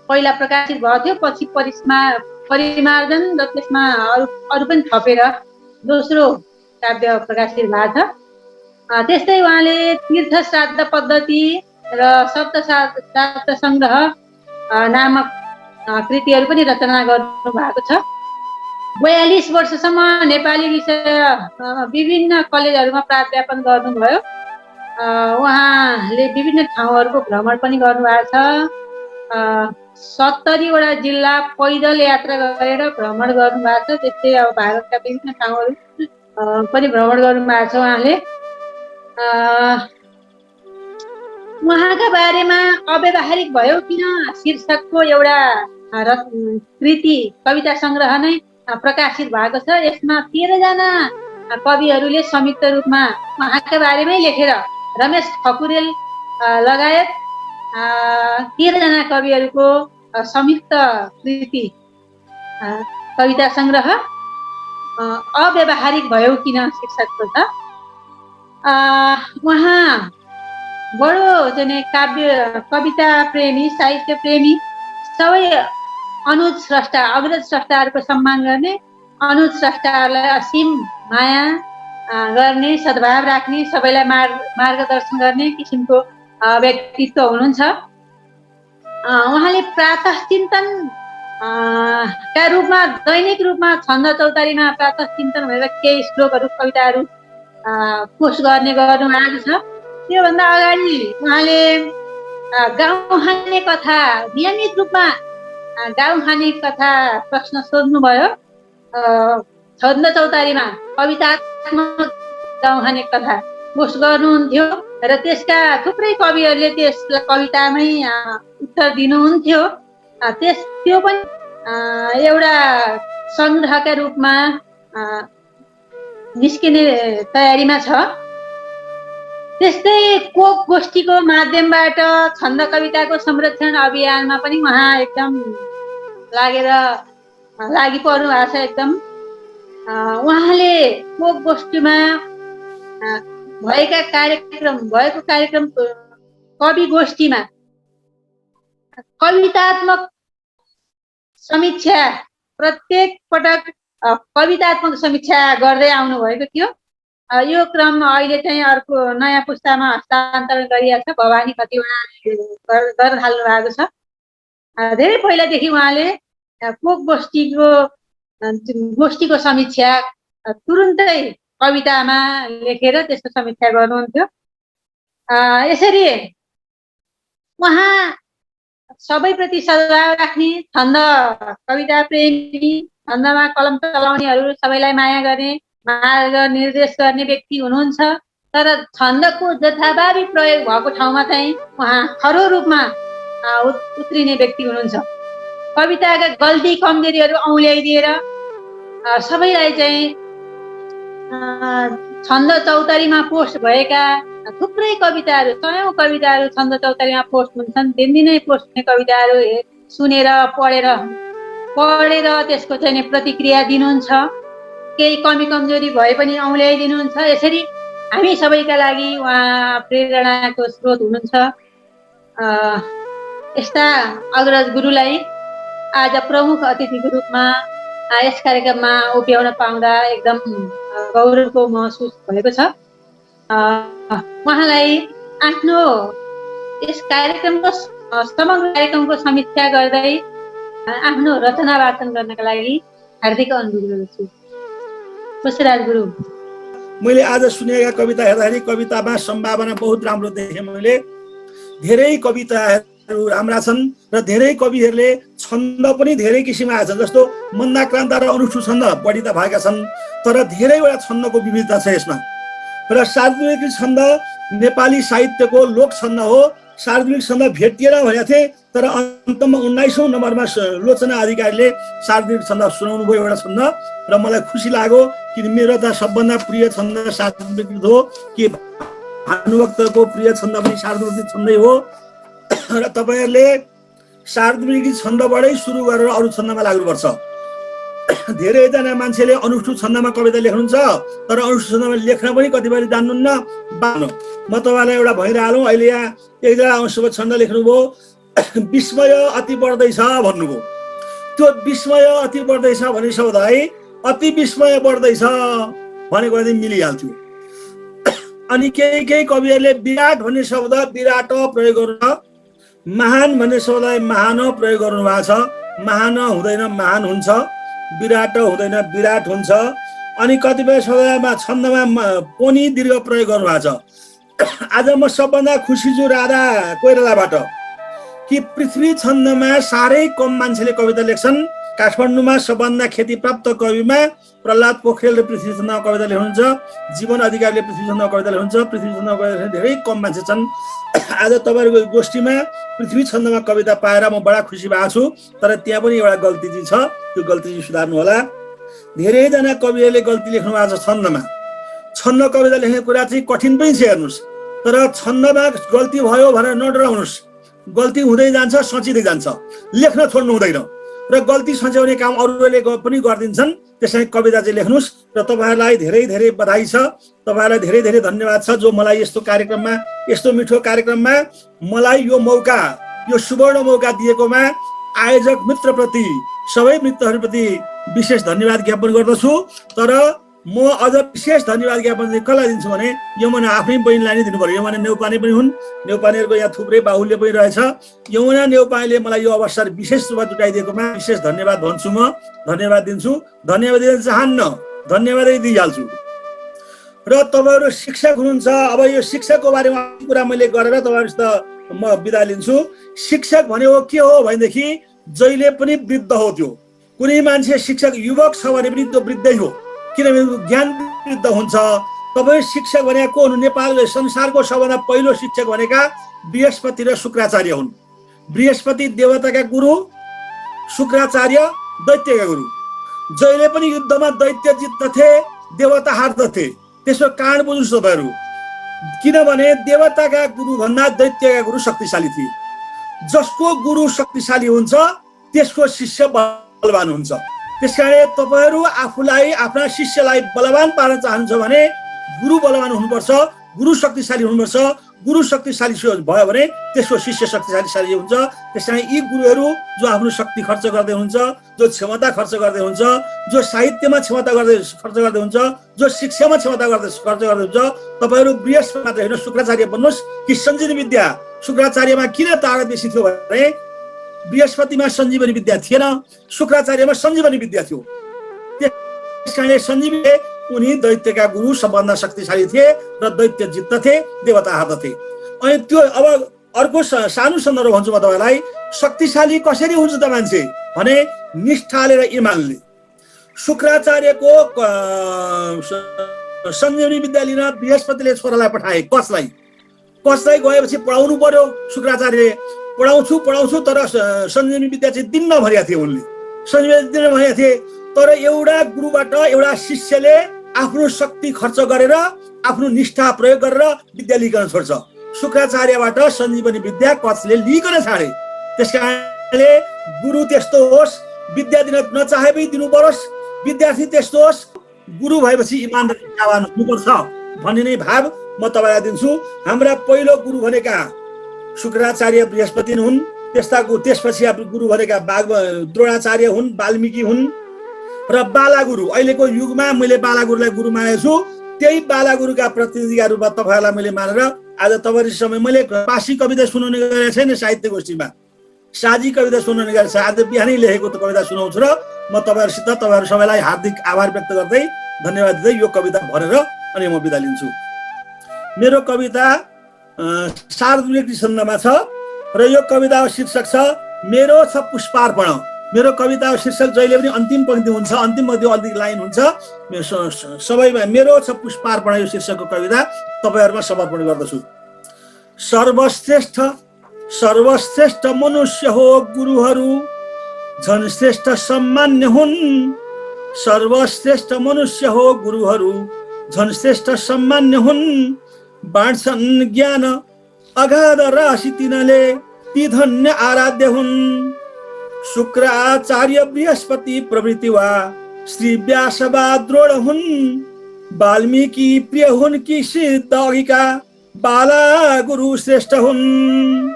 पहिला प्रकाशित भएको थियो, पछि परिमार्जन र त्यसमा अरू पनि थपेर दोस्रो काव्य प्रकाशित भएको छ। त्यस्तै उहाँले तीर्थ श्राद्ध पद्धति र शब्द श्राद्ध सङ्ग्रह नामक कृतिहरू पनि रचना गर्नु भएको छ। 42 वर्षसम्म नेपाली विषय विभिन्न कलेजहरूमा प्राध्यापन गर्नुभयो। उहाँले विभिन्न ठाउँहरूको भ्रमण पनि गर्नुभएको छ। 70 वटा जिल्ला पैदल यात्रा गरेर भ्रमण गर्नुभएको छ। त्यस्तै अब भारतका विभिन्न ठाउँहरू पनि भ्रमण गर्नुभएको छ। उहाँले उहाँका बारेमा अव्यावहारिक भयो किन शीर्षकको एउटा कृति कविता सङ्ग्रह नै प्रकाशित भएको छ। यसमा 13 जना कविहरूले संयुक्त रूपमा उहाँका बारेमै लेखेर रमेश खकुरेल लगायत 13 जना कविहरूको संयुक्त कृति कविता सङ्ग्रह अव्यावहारिक भयो किन शीर्षकको छ। उहाँ बडो जने कविता प्रेमी, साहित्य प्रेमी, सबै अनुज स्रष्टा अग्रज स्रष्टाहरूको सम्मान गर्ने, अनुज स्रष्टाहरूलाई असीम माया गर्ने, सद्भाव राख्ने, सबैलाई मार्गदर्शन गर्ने किसिमको व्यक्तित्व हुनुहुन्छ। उहाँले प्रातः चिन्तन का रूपमा दैनिक रूपमा छन्द चौतारीमा प्रातः चिन्तन भनेर केही श्लोकहरू कविताहरू पोस्ट गर्ने गर्नुभएको छ। त्योभन्दा अगाडि उहाँले गाउँ खाने कथा नियमित रूपमा गाउँ खाने कथा प्रश्न सोध्नुभयो। छन्द चौतारीमा कवितात्मक गाउँ खाने कथा पोस्ट गर्नुहुन्थ्यो र त्यसका थुप्रै कविहरूले त्यस कवितामै उत्तर दिनुहुन्थ्यो। त्यो पनि एउटा सङ्ग्रहका रूपमा निस्किने तयारीमा छ। त्यस्तै कोक गोष्ठीको माध्यमबाट छन्द कविताको संरक्षण अभियानमा पनि उहाँ एकदम लागि पर्नु भएको छ। एकदम उहाँले कोक गोष्ठीमा भएको कार्यक्रम कवि गोष्ठीमा कवितात्मक समीक्षा प्रत्येक पटक कवितात्मक समीक्षा गर्दै आउनु भएको थियो। यो क्रममा अहिले चाहिँ अर्को नयाँ पुस्तामा हस्तान्तरण गरिएको छ। भवानी कतिवटा गर्न थाल्नु भएको छ। धेरै पहिलादेखि उहाँले पोक गोष्ठीको समीक्षा तुरुन्तै कवितामा लेखेर त्यसको समीक्षा गर्नुहुन्थ्यो। यसरी उहाँ सबैप्रति सद्भाव राख्ने, छन्द कविता प्रेमी, छन्दमा कलम चलाउनेहरू सबैलाई माया गर्ने, मार्ग निर्देश गर्ने व्यक्ति हुनुहुन्छ। तर छन्दको जथाभावी प्रयोग भएको ठाउँमा चाहिँ उहाँ खरो रूपमा उत्रिने व्यक्ति हुनुहुन्छ। कविताका गल्ती कमजोरीहरू औँल्याइदिएर सबैलाई चाहिँ छन्द चौतारीमा पोस्ट भएका थुप्रै कविताहरू, सयौं कविताहरू छन्द चौतारीमा पोस्ट हुन्छन्। दिनदिनै पोस्ट हुने कविताहरू सुनेर पढेर त्यसको चाहिँ प्रतिक्रिया दिनुहुन्छ। केही कमी कमजोरी भए पनि औँल्याइदिनुहुन्छ। यसरी हामी सबैका लागि उहाँ प्रेरणाको स्रोत हुनुहुन्छ। यस्ता अग्रज गुरुलाई आज प्रमुख अतिथिको रूपमा यस कार्यक्रममा उभ्याउन पाउँदा एकदम गौरवको महसुस भएको छ। उहाँलाई आफ्नो यस कार्यक्रमको समग्र कार्यक्रमको समीक्षा गर्दै आफ्नो रचना वाचन गर्नका लागि हार्दिक अनुरोध गर्छु। पुष्पराज गुरु, मैले आज सुनेका कविता हेर्दाखेरि कवितामा सम्भावना बहुत राम्रो देखेँ। मैले धेरै कविताहरू राम्रा छन् र धेरै कविहरूले छन्द पनि धेरै किसिमका छन्। जस्तो मन्दाक्रान्त र अनुष्ठु छन्द बढी त भएका छन्, तर धेरैवटा छन्दको विविधता छ यसमा। र सार्वजनिक छन्द नेपाली साहित्यको लोक छन्द हो। सार्वजनिक छन्द भेटिएन भनेको थिएँ, तर अन्तमा 19औं नम्बरमा लोचना अधिकारीले सार्वजनिक छन्द सुनाउनु भयो एउटा छन्द, र मलाई खुसी लाग्यो कि मेरो त सबभन्दा प्रिय छन्द सार्वजनिक हो कि भानुभक्तको प्रिय छन्द पनि सार्वजनिक छन्दै हो। र तपाईँहरूले सार्वजनिक छन्दबाटै सुरु गरेर अरू छन्दमा लाग्नुपर्छ। धेरैजना मान्छेले अनुष्ठु छन्दमा कविता लेख्नुहुन्छ, तर अनुष्ठु छन्दमा लेख्न पनि कतिपय जान्नुहुन्न। म तपाईँलाई एउटा भइरहालौँ, अहिले यहाँ एकजना अंशको छन्द लेख्नुभयो, विस्मय अति बढ्दैछ भन्नुभयो। त्यो विस्मय अति बढ्दैछ भन्ने शब्द है, अति विस्मय बढ्दैछ भनेको चाहिँ मिलिहाल्थ्यो। अनि केही कविहरूले विराट भन्ने शब्द विराट प्रयोग गर्नु, महान भन्ने शब्दलाई महान प्रयोग गर्नु भएको छ। महान हुँदैन महान हुन्छ, विराट हुँदैन विराट हुन्छ। अनि कतिपय शब्दमा छन्दमा पोनी दीर्घ प्रयोग गर्नु भएको छ। आज म सबभन्दा खुसी छु राधा कोइरालाबाट कि पृथ्वी छन्दमा साह्रै कम मान्छेले कविता लेख्छन्। काठमाडौँमा सबभन्दा ख्याति प्राप्त कविमा प्रहलाद पोखरेल र पृथ्वी छन्दमा कविता लेख्नुहुन्छ। जीवन अधिकारीले पृथ्वी छन्दमा कविता लेख्नुहुन्छ। पृथ्वी छन्दमा कविता लेख्ने धेरै कम मान्छे छन्। आज तपाईँहरूको गोष्ठीमा पृथ्वी छन्दमा कविता पाएर म बडा खुसी भएको छु। तर त्यहाँ पनि एउटा गल्ती चाहिँ छ, त्यो गल्ती चाहिँ सुधार्नु होला। धेरैजना कविहरूले गल्ती लेख्नु भएको छ छन्दमा। छन्द कविता लेख्ने कुरा चाहिँ कठिन पनि छ हेर्नुहोस्, तर छन्दमा गल्ती भयो भनेर नडराउनुहोस्। गल्ती हुँदै जान्छ, सचिँदै जान्छ, लेख्न छोड्नु हुँदैन। र गल्ती सच्याउने काम अरूले पनि गरिदिन्छन्। त्यसैले कविता चाहिँ लेख्नुहोस्। र तपाईँहरूलाई धेरै धेरै बधाई छ, तपाईँहरूलाई धेरै धेरै धन्यवाद छ जो मलाई यस्तो कार्यक्रममा, यस्तो मिठो कार्यक्रममा मलाई यो मौका, यो सुवर्ण मौका दिएकोमा आयोजक मित्रप्रति, सबै मित्रहरूप्रति विशेष धन्यवाद ज्ञापन गर्दछु। तर म अझ विशेष धन्यवाद ज्ञापन चाहिँ कसलाई दिन्छु भने यमुना आफ्नै बहिनीलाई नै दिनु पर्यो। यमुना नेउपाने पनि हुन्, नेउपानेहरूको यहाँ थुप्रै बाहुल्य पनि रहेछ। यमुना नेउपानेले मलाई यो अवसर विशेष रूपमा जुटाइदिएकोमा विशेष धन्यवाद भन्छु। म धन्यवाद दिन्छु, धन्यवाद दिन चाहन्न, धन्यवादै दिइहाल्छु। र तपाईँहरू शिक्षक हुनुहुन्छ, अब यो शिक्षकको बारेमा कुरा मैले गरेर तपाईँहरूसित म बिदा लिन्छु। शिक्षक भनेको के हो भनेदेखि जहिले पनि वृद्ध हो। त्यो कुनै मान्छे शिक्षक युवक छ भने पनि त्यो वृद्धै हो, किनभने ज्ञान वृद्ध हुन्छ। तपाईँ शिक्षक भनेको हुनु नेपाल संसारको सबभन्दा पहिलो शिक्षक भनेका बृहस्पति र शुक्राचार्य हुन्। बृहस्पति देवताका गुरु, शुक्राचार्य दैत्यका गुरु। जहिले पनि युद्धमा दैत्य जित्दथे, देवता हार्दथे। त्यसको कारण बुझ्नुहोस् तपाईँहरू, किनभने देवताका गुरु भन्दा दैत्यका गुरु शक्तिशाली थिए। जसको गुरु शक्तिशाली हुन्छ त्यसको शिष्य बलवान हुन्छ। त्यसकारण तपाईँहरू आफूलाई, आफ्ना शिष्यलाई बलवान पार्न चाहनुहुन्छ भने गुरु बलवान हुनुपर्छ, गुरु शक्तिशाली हुनुपर्छ, गुरु शक्तिशाली भयो भने त्यसको शिष्य शक्तिशाली हुन्छ। त्यसकारण यी गुरुहरू जो आफ्नो शक्ति खर्च गर्दै हुन्छ, जो क्षमता खर्च गर्दै हुन्छ, जो साहित्यमा क्षमता गर्दै खर्च गर्दै हुन्छ, जो शिक्षामा क्षमता गर्दै खर्च गर्दै हुन्छ, तपाईहरू बृहस्पति मात्र होइन शुक्राचार्य बन्नुहोस् कि सञ्जीवनी विद्या। शुक्राचार्यमा किन तागत बेसी थियो भने बृहस्पतिमा सञ्जीवनी विद्या थिएन, शुक्राचार्यमा सञ्जीवनी विद्या थियो। त्यसकारणले सञ्जीवनीले उनी दैत्यका गुरु सबभन्दा शक्तिशाली थिए र दैत्य जित्दथे, देवता हार्दथे। अनि त्यो अब अर्को सानो सन्दर्भ भन्छु म तपाईँलाई, शक्तिशाली कसरी हुन्छ त मान्छे भने निष्ठाले र इमानले। शुक्राचार्यको सञ्जीवनी विद्या लिन बृहस्पतिले छोरालाई पठाए कचलाई गएपछि पढाउनु पर्यो। शुक्राचार्यले पढाउँछु तर सञ्जीवनी विद्या चाहिँ दिन्न भनेका थिए उनले, सञ्जीवनी दिन भनेका थिए। तर एउटा गुरुबाट एउटा शिष्यले आफ्नो शक्ति खर्च गरेर आफ्नो निष्ठा प्रयोग गरेर विद्या लिइकन छोड्छ। शुक्राचार्यबाट सञ्जीवनी विद्या कचले लिइकन छाडे। त्यसकारणले गुरु त्यस्तो होस्, विद्या दिन नचाहे पनि दिनु परोस्, विद्यार्थी त्यस्तो होस्, गुरु भएपछि इमानदार निष्ठावान हुनुपर्छ भन्ने नै भाव म तपाईँलाई दिन्छु। हाम्रा पहिलो गुरु भनेका शुक्राचार्य बृहस्पति हुन्, त्यसपछि गुरु भनेका द्रोणाचार्य हुन्, वाल्मीकि हुन् र बालागुरु। अहिलेको युगमा मैले बालागुरुलाई गुरु मानेको छु। त्यही बालागुरुका प्रतिनिधिका रूपमा तपाईँहरूलाई मैले मानेर आज तपाईँहरू समय मैले पासी कविता सुनाउने गरेको छैन साहित्य गोष्ठीमा, साझी कविता सुनाउने गरेको छ। आज बिहानै लेखेको त कविता सुनाउँछु र म तपाईँहरूसित तपाईँहरू सबैलाई हार्दिक आभार व्यक्त गर्दै धन्यवाद दिँदै यो कविता भरेर अनि म बिदा लिन्छु। मेरो कविता शार्दूल छन्दमा छ र यो कविताको शीर्षक छ मेरो छ पुष्पार्पण। मेरो कविताको शीर्षक जहिले पनि अन्तिम पंक्ति हुन्छ, अन्तिम पंक्ति अलिक लाइन हुन्छ। सबैमा मेरो छ पुष्पार्पण यो शीर्षकको कविता तपाईहरुमा समर्पण गर्दछु। सर्वश्रेष्ठ मनुष्य हो गुरुहरू, झन् श्रेष्ठ सम्मान्य हुन्। सर्वश्रेष्ठ मनुष्य हो गुरुहरू, झन् श्रेष्ठ सम्मान्य हुन्। बाँड्छन् ज्ञान अगाध राशि तिनले, ती धन्य आराध्य हुन्। शुक्र आचार्य बृहस्पति प्रभृति वा श्री व्यास वा द्रोण हुन्। वाल्मीकि प्रिय हुन् कि सिद्ध अघिका बाला गुरु श्रेष्ठ हुन्।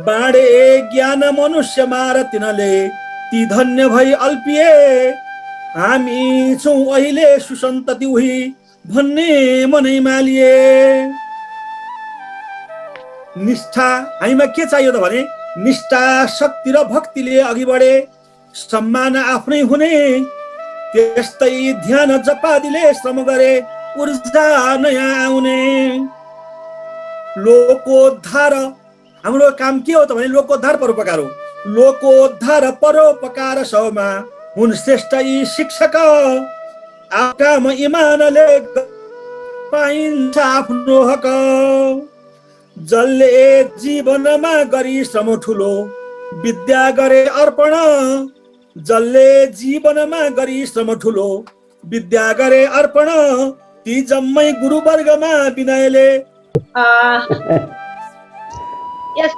बाँडे ज्ञान मनुष्य मार तिनले, ती धन्य भई अल्पिए। हामी छौं अहिले सुसन्तति उही, भन्ने मनैमा लिए। निष्ठा हामीमा के चाहियो त भने निष्ठा, शक्ति र भक्तिले अघि बढे। सम्मान आफ्नै हुने, त्यस्तै ध्यान जपादिले श्रम गरे, ऊर्जा नयाँ आउने। लोकोद्धार हाम्रो काम के हो त भने लोकोद्धार परोपकार हो। लोकोद्धार परोपकार सबमा हुन् श्रेष्ठ यी शिक्षक। काम इमानले पाइन्छ आफ्नो हक। जसले जीवनमा गरी श्रम ठुलो, विद्या गरे अर्पण। जसले जीवनमा गरी श्रम ठुलो, विद्या गरे अर्पण। ती जम्मै गुरुवर्गमा विनयले। यस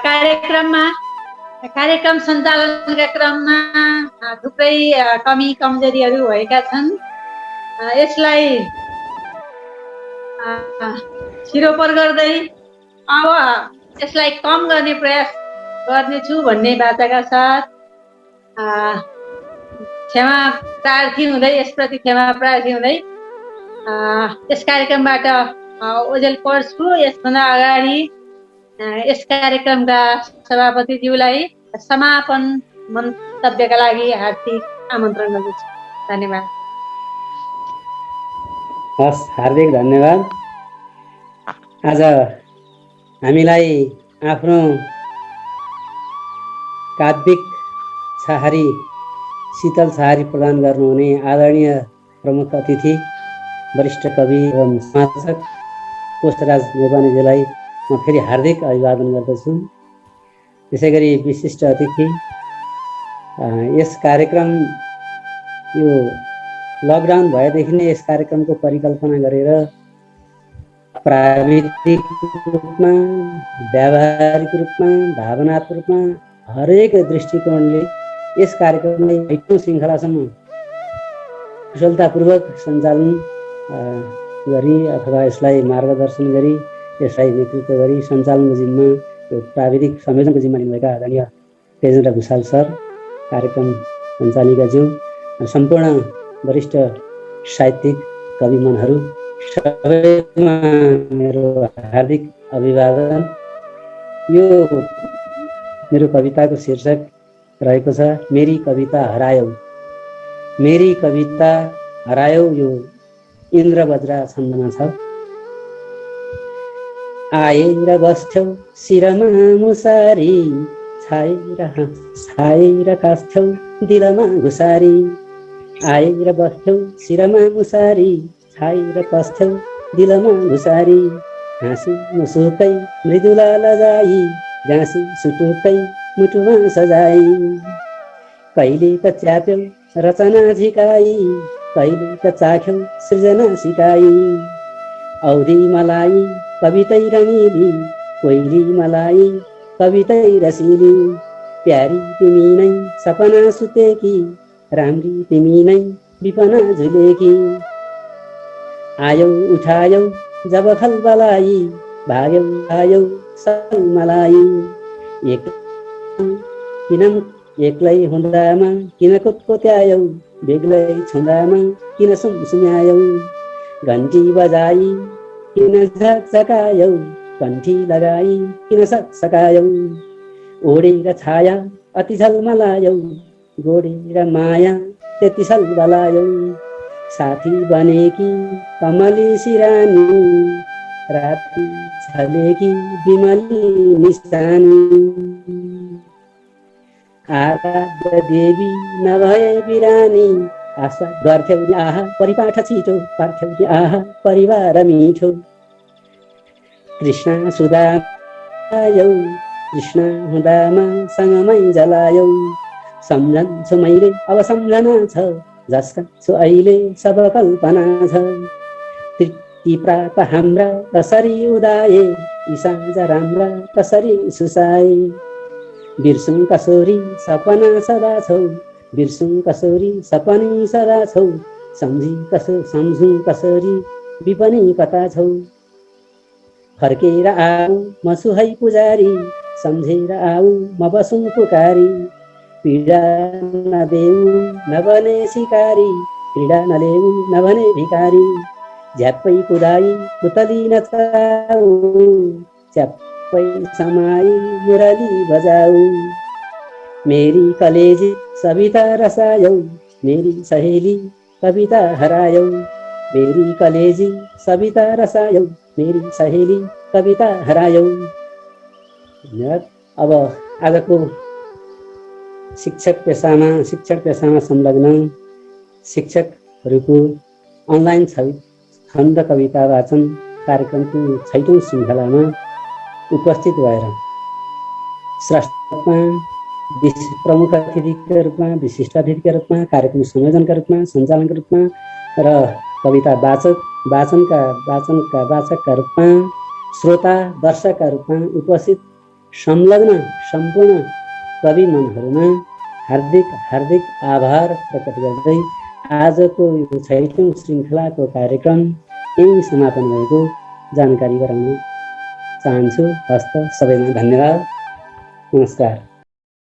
कार्यक्रम सञ्चालनका क्रममा थुप्रै कमी कमजोरीहरू भएका छन्। यसलाई सिरोपर गर्दै अब यसलाई कम गर्ने प्रयास गर्नेछु भन्ने बाचाका साथ क्षमा प्रार्थी हुँदै यसप्रति क्षमा प्रार्थी हुँदै यस कार्यक्रमबाट ओझेल पर्छु। यसभन्दा अगाडि यस कार्यक्रमका सभापतिज्यूलाई समापन मन्तव्यका लागि हार्दिक आमन्त्रण गर्दछु। धन्यवाद। हस्, हार्दिक धन्यवाद। आज हामीलाई आफ्नो काव्यिक छहारी, शीतल छहारी प्रदान गर्नुहुने आदरणीय प्रमुख अतिथि वरिष्ठ कवि एवं समाजक कोशराज नेपालीजीलाई म फेरि हार्दिक अभिवादन गर्दछु। त्यसैगरी विशिष्ट अतिथि यस कार्यक्रम यो लकडाउन भएदेखि नै यस कार्यक्रमको परिकल्पना गरेर प्राविधिक रूपमा, व्यावहारिक रूपमा, भावनात्मक रूपमा हरेक दृष्टिकोणले यस कार्यक्रमलाई 8औं श्रृङ्खलासम्म कुशलतापूर्वक सञ्चालन गरी अथवा यसलाई मार्गदर्शन गरी यसलाई नेतृत्व गरी सञ्चालनको जिम्मा यो प्राविधिक संयोजनको जिम्मा लिनुभएका आदरणीय तेजेन्द्र भुषाल सर, कार्यक्रम सञ्चालिकाज्यू, सम्पूर्ण वरिष्ठ साहित्यिक कविमनहरू सबैमा मेरो हार्दिक अभिवादन। यो मेरो कविताको शीर्षक रहेको छ मेरी कविता हरायौ। मेरी कविता हरायौ यो इन्द्रवज्रा छन्दमा छ। आएर बस्थ्यौ शिरमा मुसारी, छाएर कास्थ्यौ दिलमा घुसारी। आएर बस्थ्यौ शिरमा मुसारी, छाएर कस्थ्यौ दिलमा घुसारी। हाँसी मुसुकै मृदुला लजाई, गाँसी सुटुकै मुटुमा सजाई। कहिले त च्याप्यौ रचना झिकाई, कहिले त चाख्यौ सृजना सिकाई। औधी मलाई कवितै रमिली, कोइली मलाई कवितै रसिली। प्यारी तिमी नै सपना सुतेकी, राम्री तिमी नै विपना झुलेकी। आयौ उठायौ जब खलबलाई, भाग्यौ आयौ सल मलाई। एक्लै हुँदामा किन कोत्कोत्यायौ, बेग्लै छुँदामा किन सुमसुम्यायौ। घन्टी बजाई किन झकझकायौ, कण्ठी लगाई किन सकसकायौ। ओडेर छाया अति झलमलायौ, गोडेर माया त्यति छलबलायौ। साथी बनेकी कमली सिरानी, राति छलेकी बिमली निशानी। आराध्य देवी नभए बिरानी, आशा गर्थ्यौ नि आहा परिपाठ छिटो, पार्थ्यौ नि आहा परिवार मिठो। कृष्ण सुदामायौ, कृष्ण हुँदामा सँगमै जलायौ। सम्झन्छु मैले अब सम्झना छ, जसका छु अहिले सब कल्पना छ। तृप्ति प्राप्त हाम्रा कसरी उदाए, यी साँझ राम्रा कसरी सुसाए। बिर्सुङ कसरी सपना सदा छौ, बिर्सुङ कसरी सपनी सदा छौ। सम्झु कसरी विपनी कता छौ। फर्केर आऊ म छु है पुजारी, सम्झेर आऊ म बसुँ पुकारी। पीडा नदेऊ नबने सिकारी, पीडा नलेऊ नबने भिकारी। झ्याप्पै कुदाई पुतली नचाऊ, च्याप्पै समाई मुरली बजाऊ। मेरी कलेजी सविता रसायौ, मेरी सहेली कविता हरायौ। मेरी कलेजी सविता रसायौ, मेरी सहेली कविता हरायौ। अब आजको शिक्षण पेसामा संलग्न शिक्षकहरूको अनलाइन छन्द कविता वाचन कार्यक्रमको 6औं श्रृङ्खलामा उपस्थित भएर स्रष्टामा, प्रमुख अतिथिका रूपमा, विशिष्ट अतिथिका रूपमा, कार्यक्रम संयोजनका रूपमा, सञ्चालनका रूपमा र कविता वाचनका वाचकका रूपमा, श्रोता दर्शकका रूपमा उपस्थित संलग्न सम्पूर्ण कवि मनहरूमा हार्दिक आभार प्रकट गर्दै आजको यो 6औं श्रृङ्खलाको कार्यक्रम यही समापन भएको जानकारी गराउन चाहन्छु। हस्त सबैमा धन्यवाद, नमस्कार।